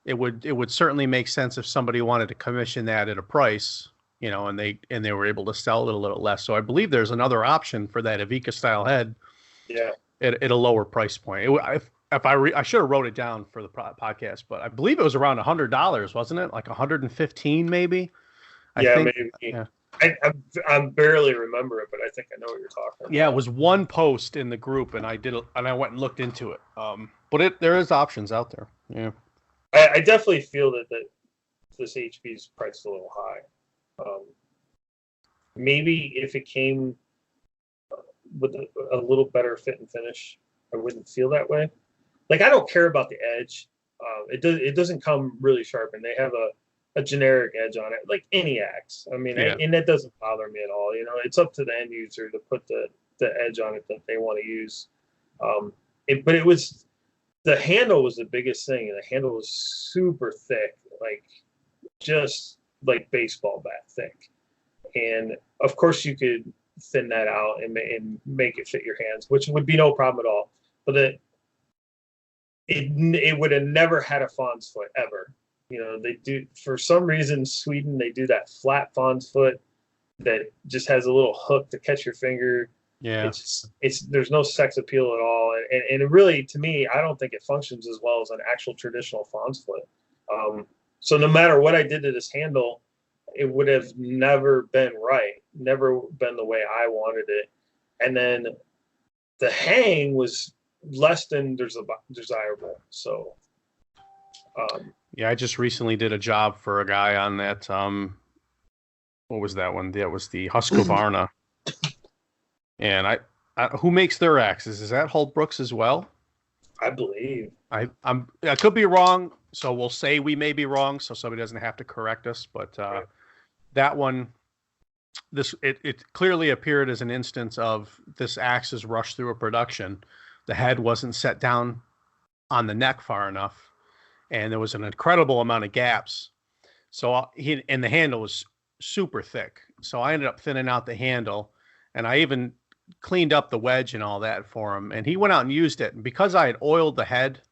it would certainly make sense if somebody wanted to commission that at a price, and they were able to sell it a little less. So I believe there's another option for that Avika style head. Yeah. At a lower price point. I should have wrote it down for the podcast, but I believe it was around $100, wasn't it? Like 115 maybe. Maybe. Yeah. I barely remember it, but I think I know what you're talking about. Yeah, it was one post in the group, and I went and looked into it. But there is options out there. Yeah. I definitely feel that this HP is priced a little high. Maybe if it came with a little better fit and finish, I wouldn't feel that way. Like, I don't care about the edge. It doesn't come really sharp, and they have a generic edge on it, like any axe. I mean, and that doesn't bother me at all. It's up to the end user to put the edge on it that they want to use. But it was, the handle was the biggest thing, and the handle was super thick, like just like baseball bat thick. And of course, you could thin that out and make it fit your hands, which would be no problem at all. But it would have never had a fawn's foot ever. They do, for some reason, Sweden, they do that flat fawn's foot that just has a little hook to catch your finger. Yeah, there's no sex appeal at all, and it really, to me, I don't think it functions as well as an actual traditional fawn's foot. So no matter what I did to this handle, it would have never been right, never been the way I wanted it. And then the hang was less than desirable. So, yeah, I just recently did a job for a guy on that. What was that one? That was the Husqvarna. And I who makes their axes? Is that Holtbrooks as well? I believe. I could be wrong, so we'll say we may be wrong, so somebody doesn't have to correct us. But right. That one, it clearly appeared as an instance of this axe is rushed through a production. The head wasn't set down on the neck far enough, and there was an incredible amount of gaps. So and the handle was super thick. So I ended up thinning out the handle, and I even cleaned up the wedge and all that for him. And he went out and used it. And because I had oiled the head,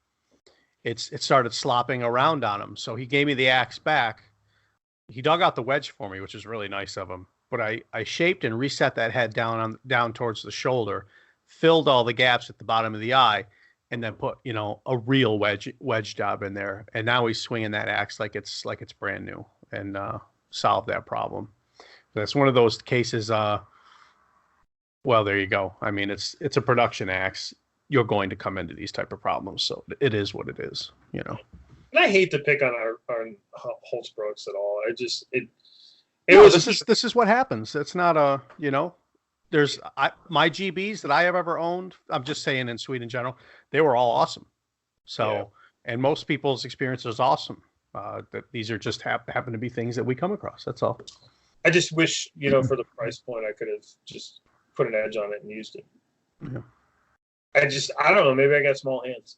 it started slopping around on him. So he gave me the axe back. He dug out the wedge for me, which was really nice of him. But I shaped and reset that head down towards the shoulder, filled all the gaps at the bottom of the eye, and then put, a real wedge job in there. And now he's swinging that axe like it's brand new, and solved that problem. That's one of those cases. Well, there you go. I mean, it's a production axe. You're going to come into these type of problems, so it is what it is, And I hate to pick on our Holtz-Brooks at all. This is what happens. It's not there's my GBs that I have ever owned. I'm just saying in Sweden in general, they were all awesome. So, yeah. And most people's experience is awesome. That these are just happen to be things that we come across. That's all. I just wish, for the price point, I could have just put an edge on it and used it. Yeah. I don't know. Maybe I got small hands.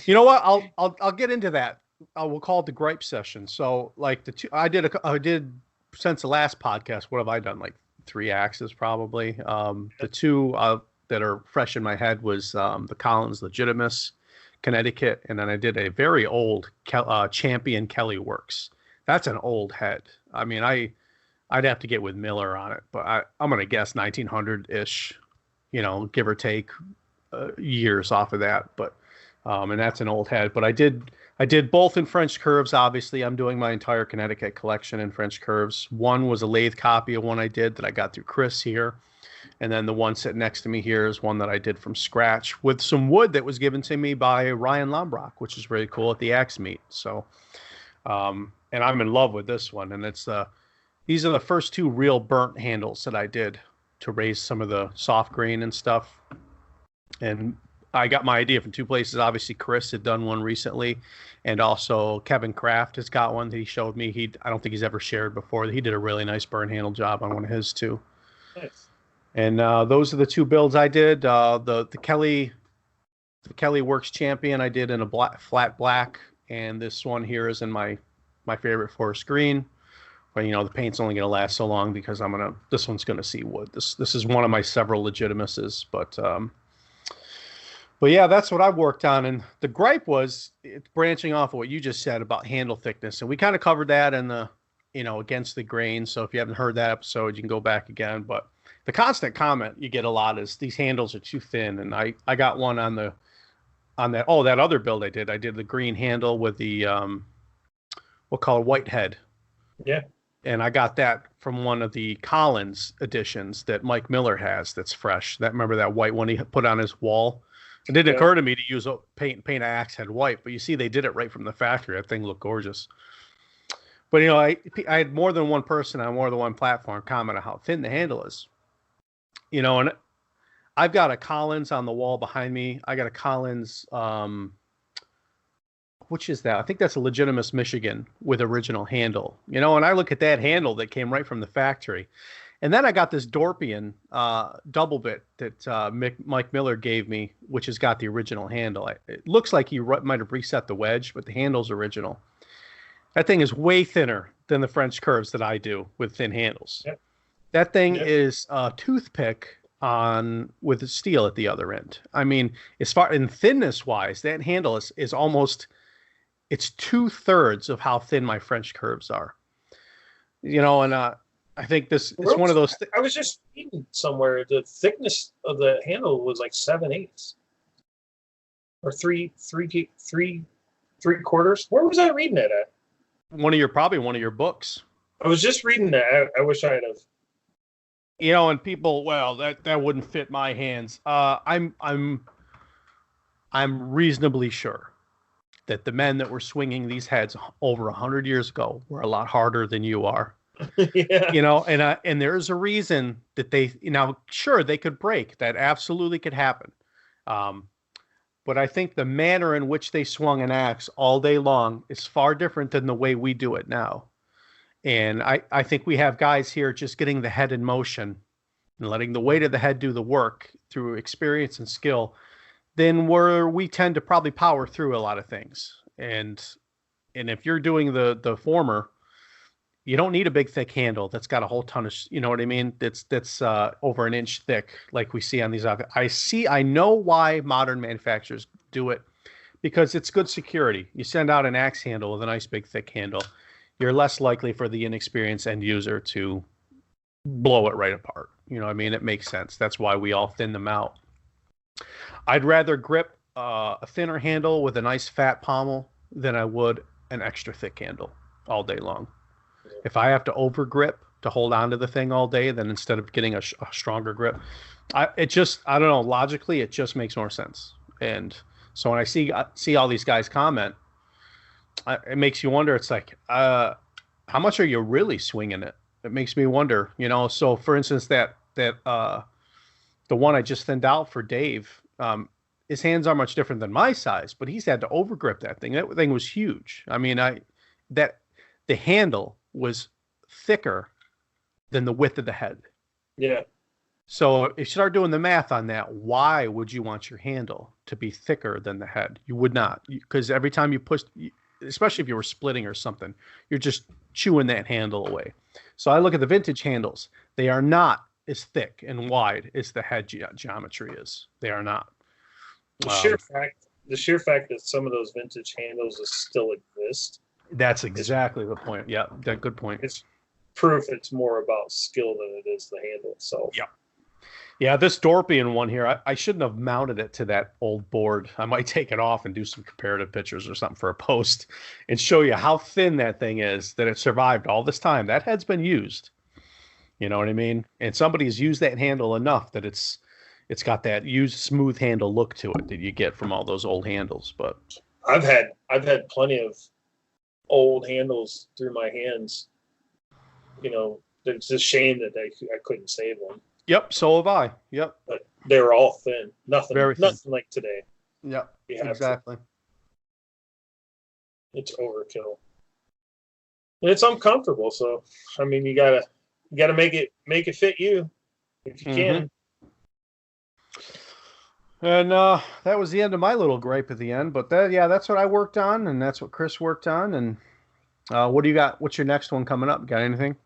You know what? I'll get into that. We'll call it the gripe session. So like I did since the last podcast. What have I done? Like 3 axes probably. The 2 that are fresh in my head was the Collins Legitimus, Connecticut, and then I did a very old Champion Kelly Works. That's an old head. I mean, I'd have to get with Miller on it, but I'm gonna guess 1900-ish, give or take years off of that. But and that's an old head. But I did both in French curves. Obviously, I'm doing my entire Connecticut collection in French curves. One was a lathe copy of one I did that I got through Chris here. And then the one sitting next to me here is one that I did from scratch with some wood that was given to me by Ryan Lombrock, which is really cool at the axe meet. So, and I'm in love with this one. And these are the first 2 real burnt handles that I did to raise some of the soft grain and stuff. And I got my idea from 2 places. Obviously, Chris had done one recently, and also Kevin Kraft has got one that he showed me. I don't think he's ever shared before. He did a really nice burn handle job on one of his too. Nice. And those are the 2 builds I did. The Kelly Works Champion I did in a flat black, and this one here is in my favorite forest green. But the paint's only gonna last so long because this one's gonna see wood. This is one of my several Legitimuses, but yeah, that's what I've worked on. And the gripe was branching off of what you just said about handle thickness, and we kind of covered that in the against the grain. So if you haven't heard that episode, you can go back again. But the constant comment you get a lot is these handles are too thin, and I got one on that other build I did. I did the green handle with the we'll call it white head. Yeah. And I got that from one of the Collins editions that Mike Miller has that's fresh. Remember that white one he put on his wall? It didn't occur to me to use paint an axe head white, but you see they did it right from the factory. That thing looked gorgeous. But I had more than one person on more than one platform comment on how thin the handle is. And I've got a Collins on the wall behind me. I got a Collins, which is that? I think that's a Legitimus Michigan with original handle. And I look at that handle that came right from the factory. And then I got this Dorpian double bit that Mike Miller gave me, which has got the original handle. It looks like he might have reset the wedge, but the handle's original. That thing is way thinner than the French curves that I do with thin handles. Yep. That thing is a toothpick with the steel at the other end. I mean, as far in thinness wise, that handle is almost, it's 2/3 of how thin my French curves are. And I think it's one of those. I was just reading somewhere the thickness of the handle was like 7/8 or 3/4. Where was I reading it at? Probably one of your books. I was just reading that. I wish I had have. And people, well, that wouldn't fit my hands. I'm reasonably sure that the men that were swinging these heads over 100 years ago were a lot harder than you are. Yeah. And there's a reason that sure, they could break. That absolutely could happen. But I think the manner in which they swung an axe all day long is far different than the way we do it now. And I think we have guys here just getting the head in motion and letting the weight of the head do the work through experience and skill, then where we tend to probably power through a lot of things. And if you're doing the former, you don't need a big thick handle that's got a whole ton of, you know what I mean? That's over an inch thick, like we see on these. I know why modern manufacturers do it, because it's good security. You send out an axe handle with a nice big thick handle, you're less likely for the inexperienced end user to blow it right apart. You know what I mean? It makes sense. That's why we all thin them out. I'd rather grip a thinner handle with a nice fat pommel than I would an extra thick handle all day long. If I have to over grip to hold on to the thing all day, then instead of getting a stronger grip, I don't know, logically, it just makes more sense. And so when I see all these guys comment, it makes you wonder. It's like, how much are you really swinging it? It makes me wonder, So for instance, that the one I just thinned out for Dave, his hands are much different than my size, but he's had to overgrip that thing. That thing was huge. I mean, the handle was thicker than the width of the head. Yeah. So if you start doing the math on that, why would you want your handle to be thicker than the head? You would not, because every time you push, especially if you were splitting or something, you're just chewing that handle away. So I look at the vintage handles. They are not as thick and wide as the head geometry is. They are not. The sheer fact that some of those vintage handles still exist. That's exactly the point. Yeah, that good point. It's proof it's more about skill than it is the handle itself. Yeah. Yeah, this Dorpian one here, I shouldn't have mounted it to that old board. I might take it off and do some comparative pictures or something for a post and show you how thin that thing is, that it survived all this time. That head's been used. You know what I mean? And somebody's used that handle enough that it's got that used smooth handle look to it that you get from all those old handles. But I've had plenty of old handles through my hands. You know, it's a shame that I couldn't save them. Yep, so have I. Yep. But they were all thin. Nothing Thin. like today. Yep. Exactly. It's overkill. And it's uncomfortable, so I mean you gotta make it fit you if you can. And that was the end of my little gripe at the end. But that's what I worked on, and that's what Chris worked on. And what do you got? What's your next one coming up? Got anything?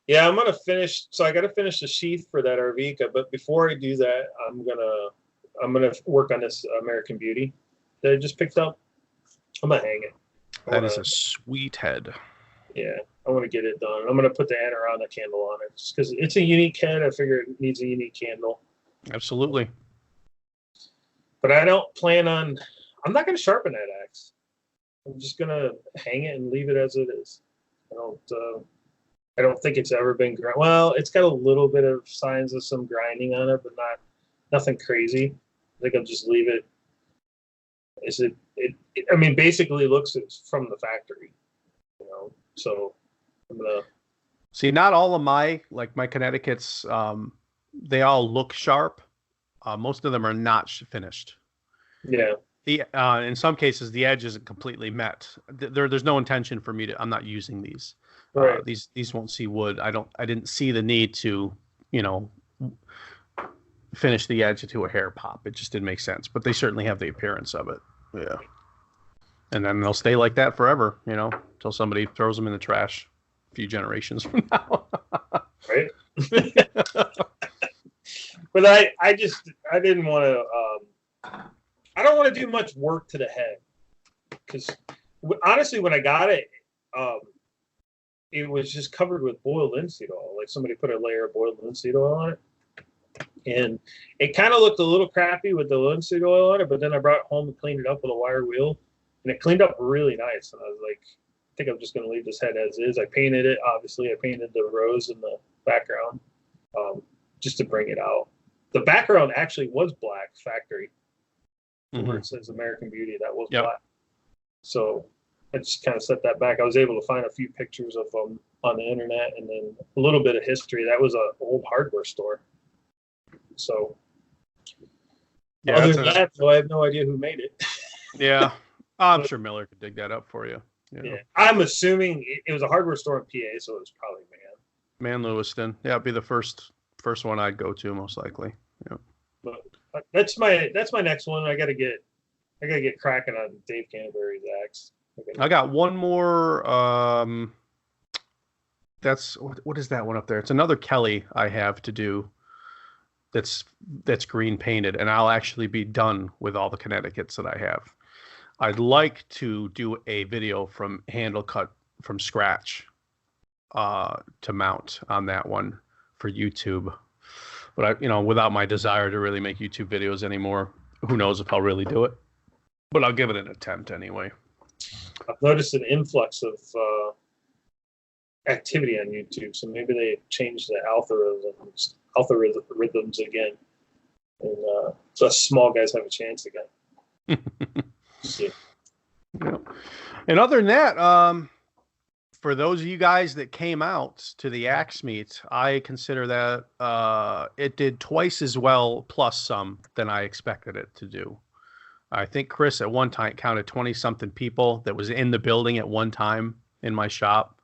Yeah, I'm gonna finish. So I got to finish the sheath for that Arvika. But before I do that, I'm gonna work on this American Beauty that I just picked up. I'm gonna hang it. That is a sweet head. Yeah, I want to get it done. I'm gonna put the Anorana candle on it just because it's a unique head. I figure it needs a unique candle. Absolutely. But I don't plan on. I'm not gonna sharpen that axe. I'm just gonna hang it and leave it as it is. I don't think it's ever been well. It's got a little bit of signs of some grinding on it, but nothing crazy. I think I'll just leave it. I mean, basically, it looks from the factory, you know. So I'm gonna see. Not all of my Connecticut's. They all look sharp. Most of them are not finished. Yeah. In some cases, the edge isn't completely met. There's no intention for me to. I'm not using these. Right. These won't see wood. I didn't see the need to, finish the edge to a hair pop. It just didn't make sense. But they certainly have the appearance of it. Yeah. And then they'll stay like that forever, until somebody throws them in the trash a few generations from now. Right. But I didn't want to. I don't want to do much work to the head because honestly, when I got it, it was just covered with boiled linseed oil. Like somebody put a layer of boiled linseed oil on it. And it kind of looked a little crappy with the linseed oil on it, but then I brought it home and cleaned it up with a wire wheel. And it cleaned up really nice. And I was like, I think I'm just going to leave this head as is. I painted it, obviously. I painted the rose in the background just to bring it out. The background actually was black, factory. Where it says American Beauty, that was black. So I just kind of set that back. I was able to find a few pictures of them on the internet and then a little bit of history. That was an old hardware store. So other than that, though, I have no idea who made it. Yeah. I'm sure Miller could dig that up for you. Yeah. I'm assuming it was a hardware store in PA, so it was probably Man Lewiston. Yeah, it'd be the first one I'd go to, most likely. Yeah. But that's my next one. I gotta get cracking on Dave Canterbury's axe. I got one more. That's what is that one up there? It's another Kelly I have to do. That's green painted, and I'll actually be done with all the Connecticut's that I have. I'd like to do a video from handle cut from scratch to mount on that one for YouTube. But without my desire to really make YouTube videos anymore, who knows if I'll really do it. But I'll give it an attempt anyway. I've noticed an influx of activity on YouTube, so maybe they changed the algorithms again, and so us small guys have a chance again. See. Yeah. And other than that, for those of you guys that came out to the axe meet, I consider that it did twice as well plus some than I expected it to do. I think Chris at one time counted 20-something people that was in the building at one time in my shop.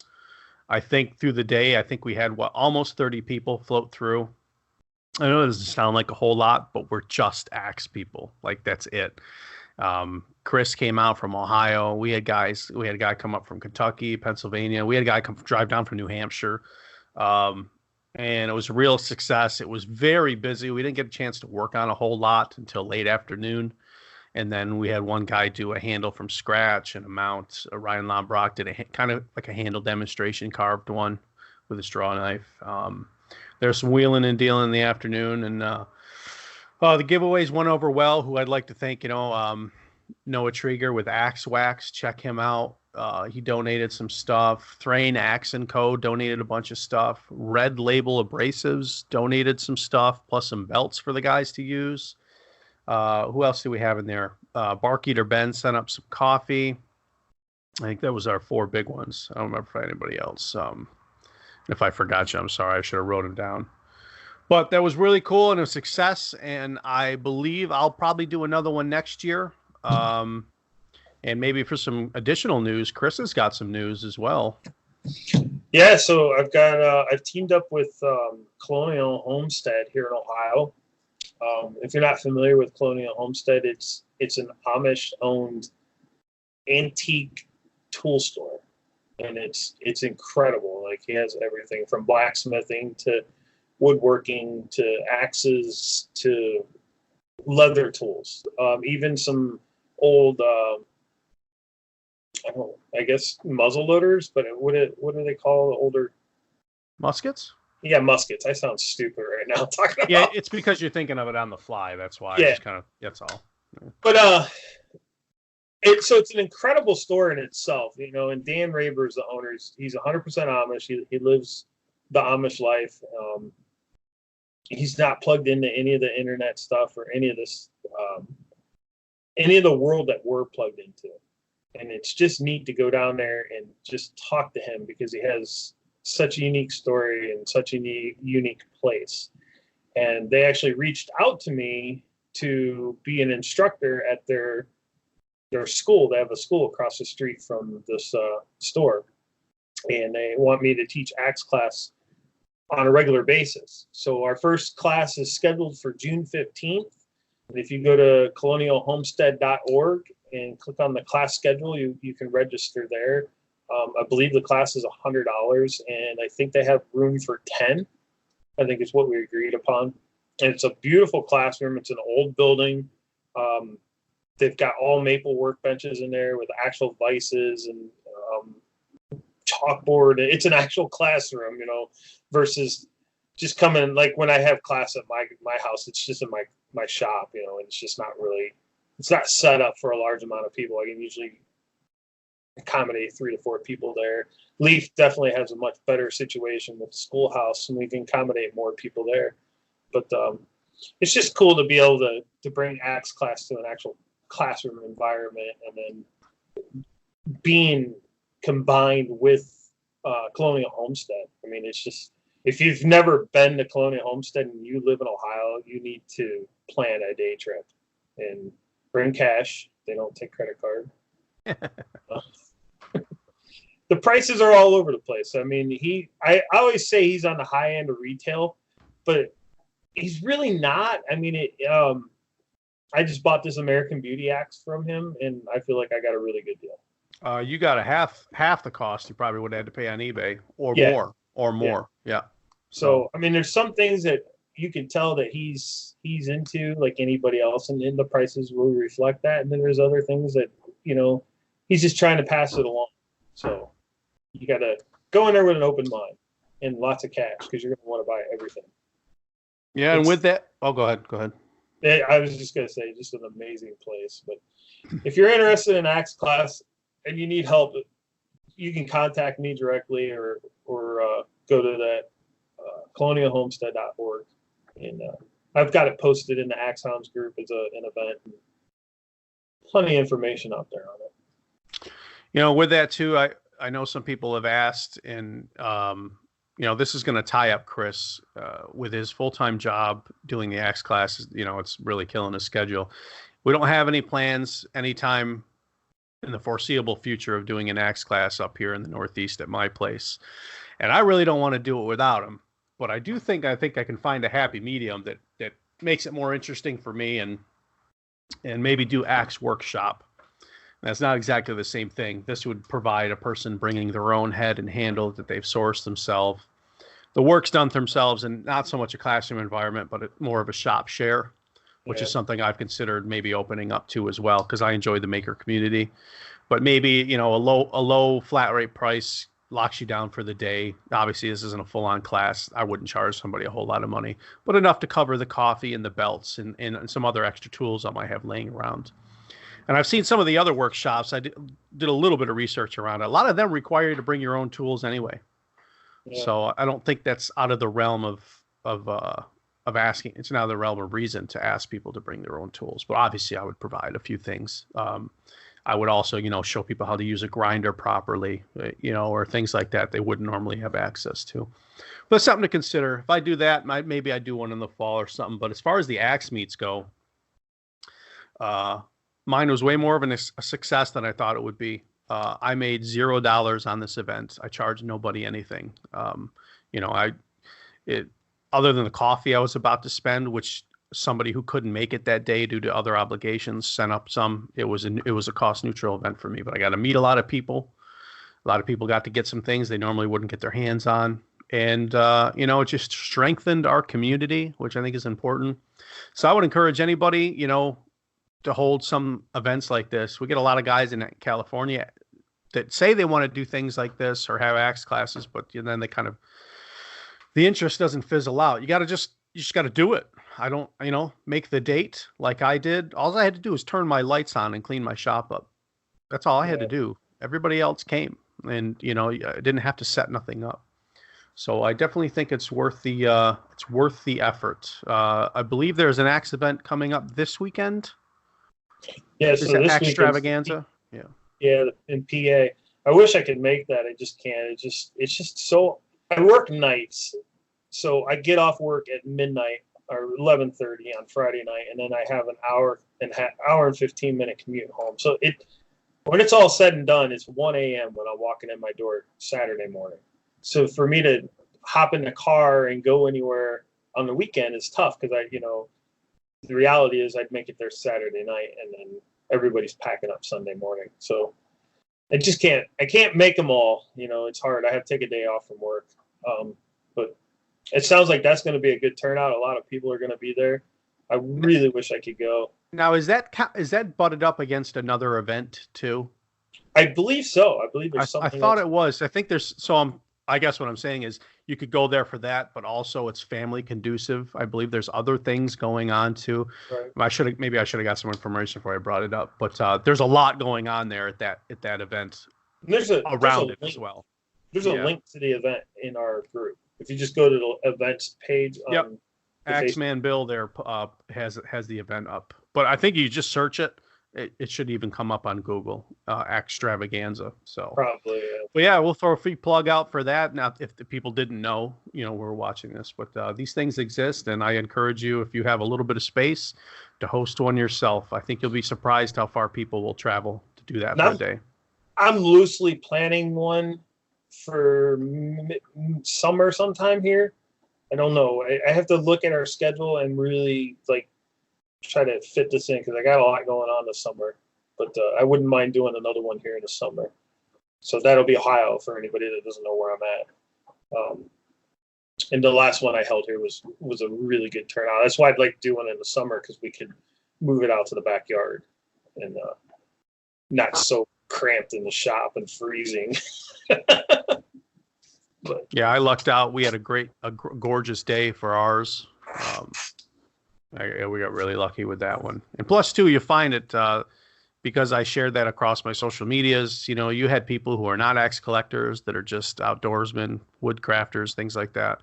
I think through the day, we had almost 30 people float through. I know it doesn't sound like a whole lot, but we're just axe people. Like that's it. Chris came out from Ohio. We had a guy come up from Kentucky, Pennsylvania. We had a guy drive down from New Hampshire. Um, and it was a real success. It was very busy. We didn't get a chance to work on a whole lot until late afternoon. And then we had one guy do a handle from scratch and a mount. Ryan Lombrock did kind of like a handle demonstration, carved one with a straw knife. There's some wheeling and dealing in the afternoon, and the giveaways went over well. Who I'd like to thank, Noah Trieger with Axe Wax. Check him out. He donated some stuff. Thrain Axe & Co. donated a bunch of stuff. Red Label Abrasives donated some stuff, plus some belts for the guys to use. Who else do we have in there? Bark Eater Ben sent up some coffee. I think that was our 4 big ones. I don't remember if anybody else. If I forgot you, I'm sorry. I should have wrote them down. But that was really cool and a success. And I believe I'll probably do another one next year. And maybe for some additional news, Chris has got some news as well. Yeah, so I've teamed up with Colonial Homestead here in Ohio. If you're not familiar with Colonial Homestead, it's an Amish-owned antique tool store, and it's incredible. Like, he has everything from blacksmithing to woodworking to axes to leather tools, even some old I guess muzzle loaders, but what do they call the older muskets? Yeah, muskets. I sound stupid right now talking about. Yeah, it's because you're thinking of it on the fly. That's why. Yeah. That's all. Yeah. But it's an incredible store in itself, and Dan Raber is the owner. He's 100% Amish. He lives the Amish life. He's not plugged into any of the internet stuff or any of this, any of the world that we're plugged into. And it's just neat to go down there and just talk to him because he has such a unique story and such a unique place. And they actually reached out to me to be an instructor at their school. They have a school across the street from this store, and they want me to teach axe class on a regular basis. So our first class is scheduled for June 15th. And if you go to colonialhomestead.org and click on the class schedule, you can register there. I believe the class is $100, and I think they have room for 10. I think it's what we agreed upon. And it's a beautiful classroom. It's an old building. They've got all maple workbenches in there with actual vices and chalkboard. It's an actual classroom, versus just coming, like when I have class at my house, it's just in my shop, and it's just not really, it's not set up for a large amount of people. I can usually accommodate 3 to 4 people there. Leaf definitely has a much better situation with the schoolhouse, and we can accommodate more people there. But it's just cool to be able to bring axe class to an actual classroom environment, and then being combined with Colonial Homestead. I mean, it's just, if you've never been to Colonial Homestead and you live in Ohio, you need to plan a day trip and bring cash. They don't take credit card. The prices are all over the place. I mean, I always say he's on the high end of retail, but he's really not. I mean, I just bought this American Beauty axe from him, and I feel like I got a really good deal. You got a half the cost you probably would have had to pay on eBay, or more. Yeah. So I mean, there's some things that you can tell that he's into, like anybody else, and then the prices will reflect that. And then there's other things that he's just trying to pass it along. So you got to go in there with an open mind and lots of cash, because you're going to want to buy everything. Yeah, and with that, go ahead. I was just going to say, just an amazing place. But if you're interested in axe class and you need help, you can contact me directly or go to that colonialhomestead.org. And I've got it posted in the Axe Hounds group as an event. And plenty of information out there on it. With that too, I know some people have asked, and this is going to tie up Chris with his full-time job doing the axe classes. It's really killing his schedule. We don't have any plans anytime in the foreseeable future of doing an axe class up here in the Northeast at my place. And I really don't want to do it without him. but I think I can find a happy medium that makes it more interesting for me, and maybe do axe workshop. That's not exactly the same thing. This would provide a person bringing their own head and handle that they've sourced themselves. The work's done themselves, and not so much a classroom environment, but more of a shop share, which is something I've considered maybe opening up to as well, because I enjoy the maker community. But maybe, a low flat rate price locks you down for the day. Obviously, this isn't a full-on class. I wouldn't charge somebody a whole lot of money, but enough to cover the coffee and the belts and some other extra tools I might have laying around. And I've seen some of the other workshops. I did a little bit of research around it. A lot of them require you to bring your own tools anyway. Yeah. So I don't think that's out of the realm of asking. It's not out of the realm of reason to ask people to bring their own tools. But obviously, I would provide a few things. I would also, show people how to use a grinder properly, or things like that they wouldn't normally have access to. But it's something to consider. If I do that, maybe I do one in the fall or something. But as far as the axe meets go, mine was way more of a success than I thought it would be. I made $0 on this event. I charged nobody anything. Other than the coffee I was about to spend, which somebody who couldn't make it that day due to other obligations sent up some. It was a cost neutral event for me, but I got to meet a lot of people. A lot of people got to get some things they normally wouldn't get their hands on. And, it just strengthened our community, which I think is important. So I would encourage anybody, to hold some events like this. We get a lot of guys in California that say they want to do things like this or have axe classes, but then they the interest doesn't fizzle out. You just got to do it. I don't, make the date like I did. All I had to do was turn my lights on and clean my shop up. That's all I had to do. Everybody else came, and I didn't have to set nothing up. So I definitely think it's worth the effort. I believe there's an axe event coming up this weekend. Yeah, so this extravaganza. Yeah, in PA. I wish I could make that. I just can't. It's just so. I work nights, so I get off work at midnight or 11:30 on Friday night, and then I have an hour and 15-minute commute home. So when it's all said and done, it's 1 a.m. when I'm walking in my door Saturday morning. So for me to hop in the car and go anywhere on the weekend is tough because the reality is I'd make it there Saturday night, and then everybody's packing up Sunday morning. So I can't make them all. It's hard. I have to take a day off from work. But it sounds like that's going to be a good turnout. A lot of people are going to be there. I really wish I could go. Now, is that butted up against another event too? I believe so. I believe there's something. I thought it was. I think there's. So I guess what I'm saying is you could go there for that, but also it's family conducive. I believe there's other things going on too. Right. I should have got some information before I brought it up. But there's a lot going on there at that event. There's around it as well. There's a link to the event in our group. If you just go to the events page. Yep. Axeman Bill there has the event up, but I think you just search it. It should even come up on Google, Extravaganza. So probably. Yeah. But yeah, we'll throw a free plug out for that. Now, if the people didn't know, we're watching this, but these things exist, and I encourage you, if you have a little bit of space, to host one yourself. I think you'll be surprised how far people will travel to do that for a day. I'm loosely planning one for summer sometime here. I don't know. I have to look at our schedule and really try to fit this in because I got a lot going on this summer. But I wouldn't mind doing another one here in the summer. So that'll be Ohio for anybody that doesn't know where I'm at. And the last one I held here was a really good turnout. That's why I'd like to do one in the summer because we could move it out to the backyard and not so cramped in the shop and freezing. But yeah, I lucked out. We had a gorgeous day for ours. We got really lucky with that one. And plus, too, you find it because I shared that across my social medias. You had people who are not axe collectors that are just outdoorsmen, wood crafters, things like that.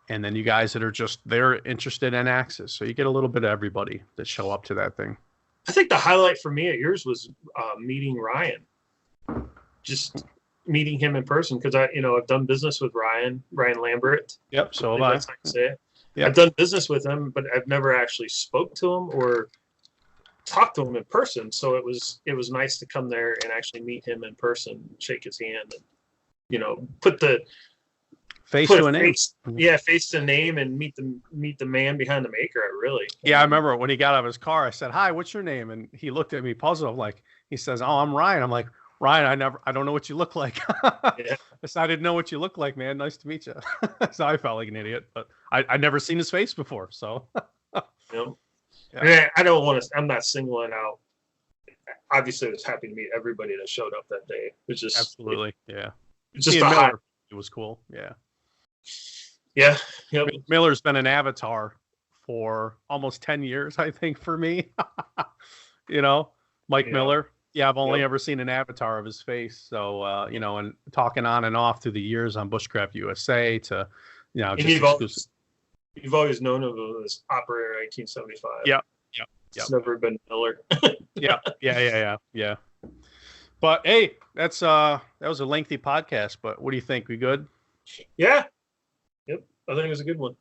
And then you guys that are they're interested in axes. So you get a little bit of everybody that show up to that thing. I think the highlight for me at yours was meeting Ryan. Just meeting him in person because I've done business with Ryan Lambert. Yep, so have I. That's how you say it. Yep. I've done business with him, but I've never actually spoke to him or talked to him in person. So it was nice to come there and actually meet him in person, shake his hand, and put the Face put to a a name. face, face to name, and meet the man behind the maker. Really. Yeah, I remember when he got out of his car, I said, "Hi, what's your name?" And he looked at me puzzled. Like, he says, "Oh, I'm Ryan." I'm like, "Ryan, I don't know what you look like." Yeah. I said, "I didn't know what you look like, man. Nice to meet you." So I felt like an idiot, but I'd never seen his face before. So, Yeah. I don't want to. I'm not singling out. Obviously, I was happy to meet everybody that showed up that day. It's just absolutely, yeah. It's just Ian a high. Miller, it was cool. Yeah. Yeah. Yep. Miller's been an avatar for almost 10 years, I think, for me. Mike Miller. Yeah, I've only ever seen an avatar of his face. So, and talking on and off through the years on Bushcraft USA to, just you've always known of him as Operator 1975. Yeah. It's never been Miller. Yeah. But hey, that was a lengthy podcast, but what do you think? We good? Yeah. Yep. I think it was a good one.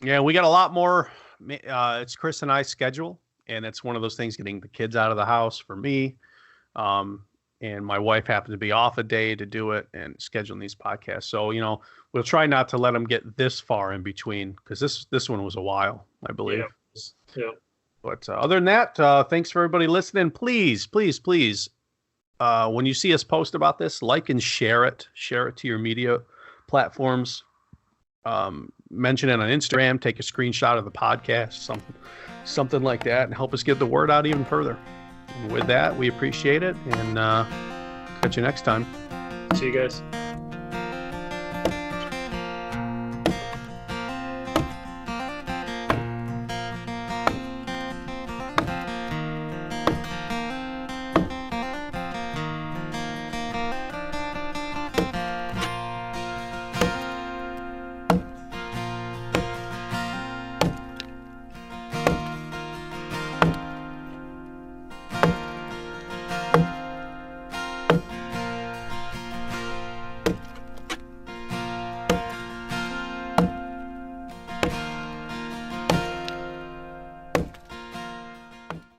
Yeah, we got a lot more. It's Chris and I's schedule, and it's one of those things getting the kids out of the house for me. And my wife happened to be off a day to do it and scheduling these podcasts. So, we'll try not to let them get this far in between because this one was a while, I believe. Yeah. But other than that, thanks for everybody listening. Please, when you see us post about this, like and share it. Share it to your media platforms. Mention it on Instagram. Take a screenshot of the podcast, something like that, and help us get the word out even further. And with that, we appreciate it, and catch you next time. See you guys.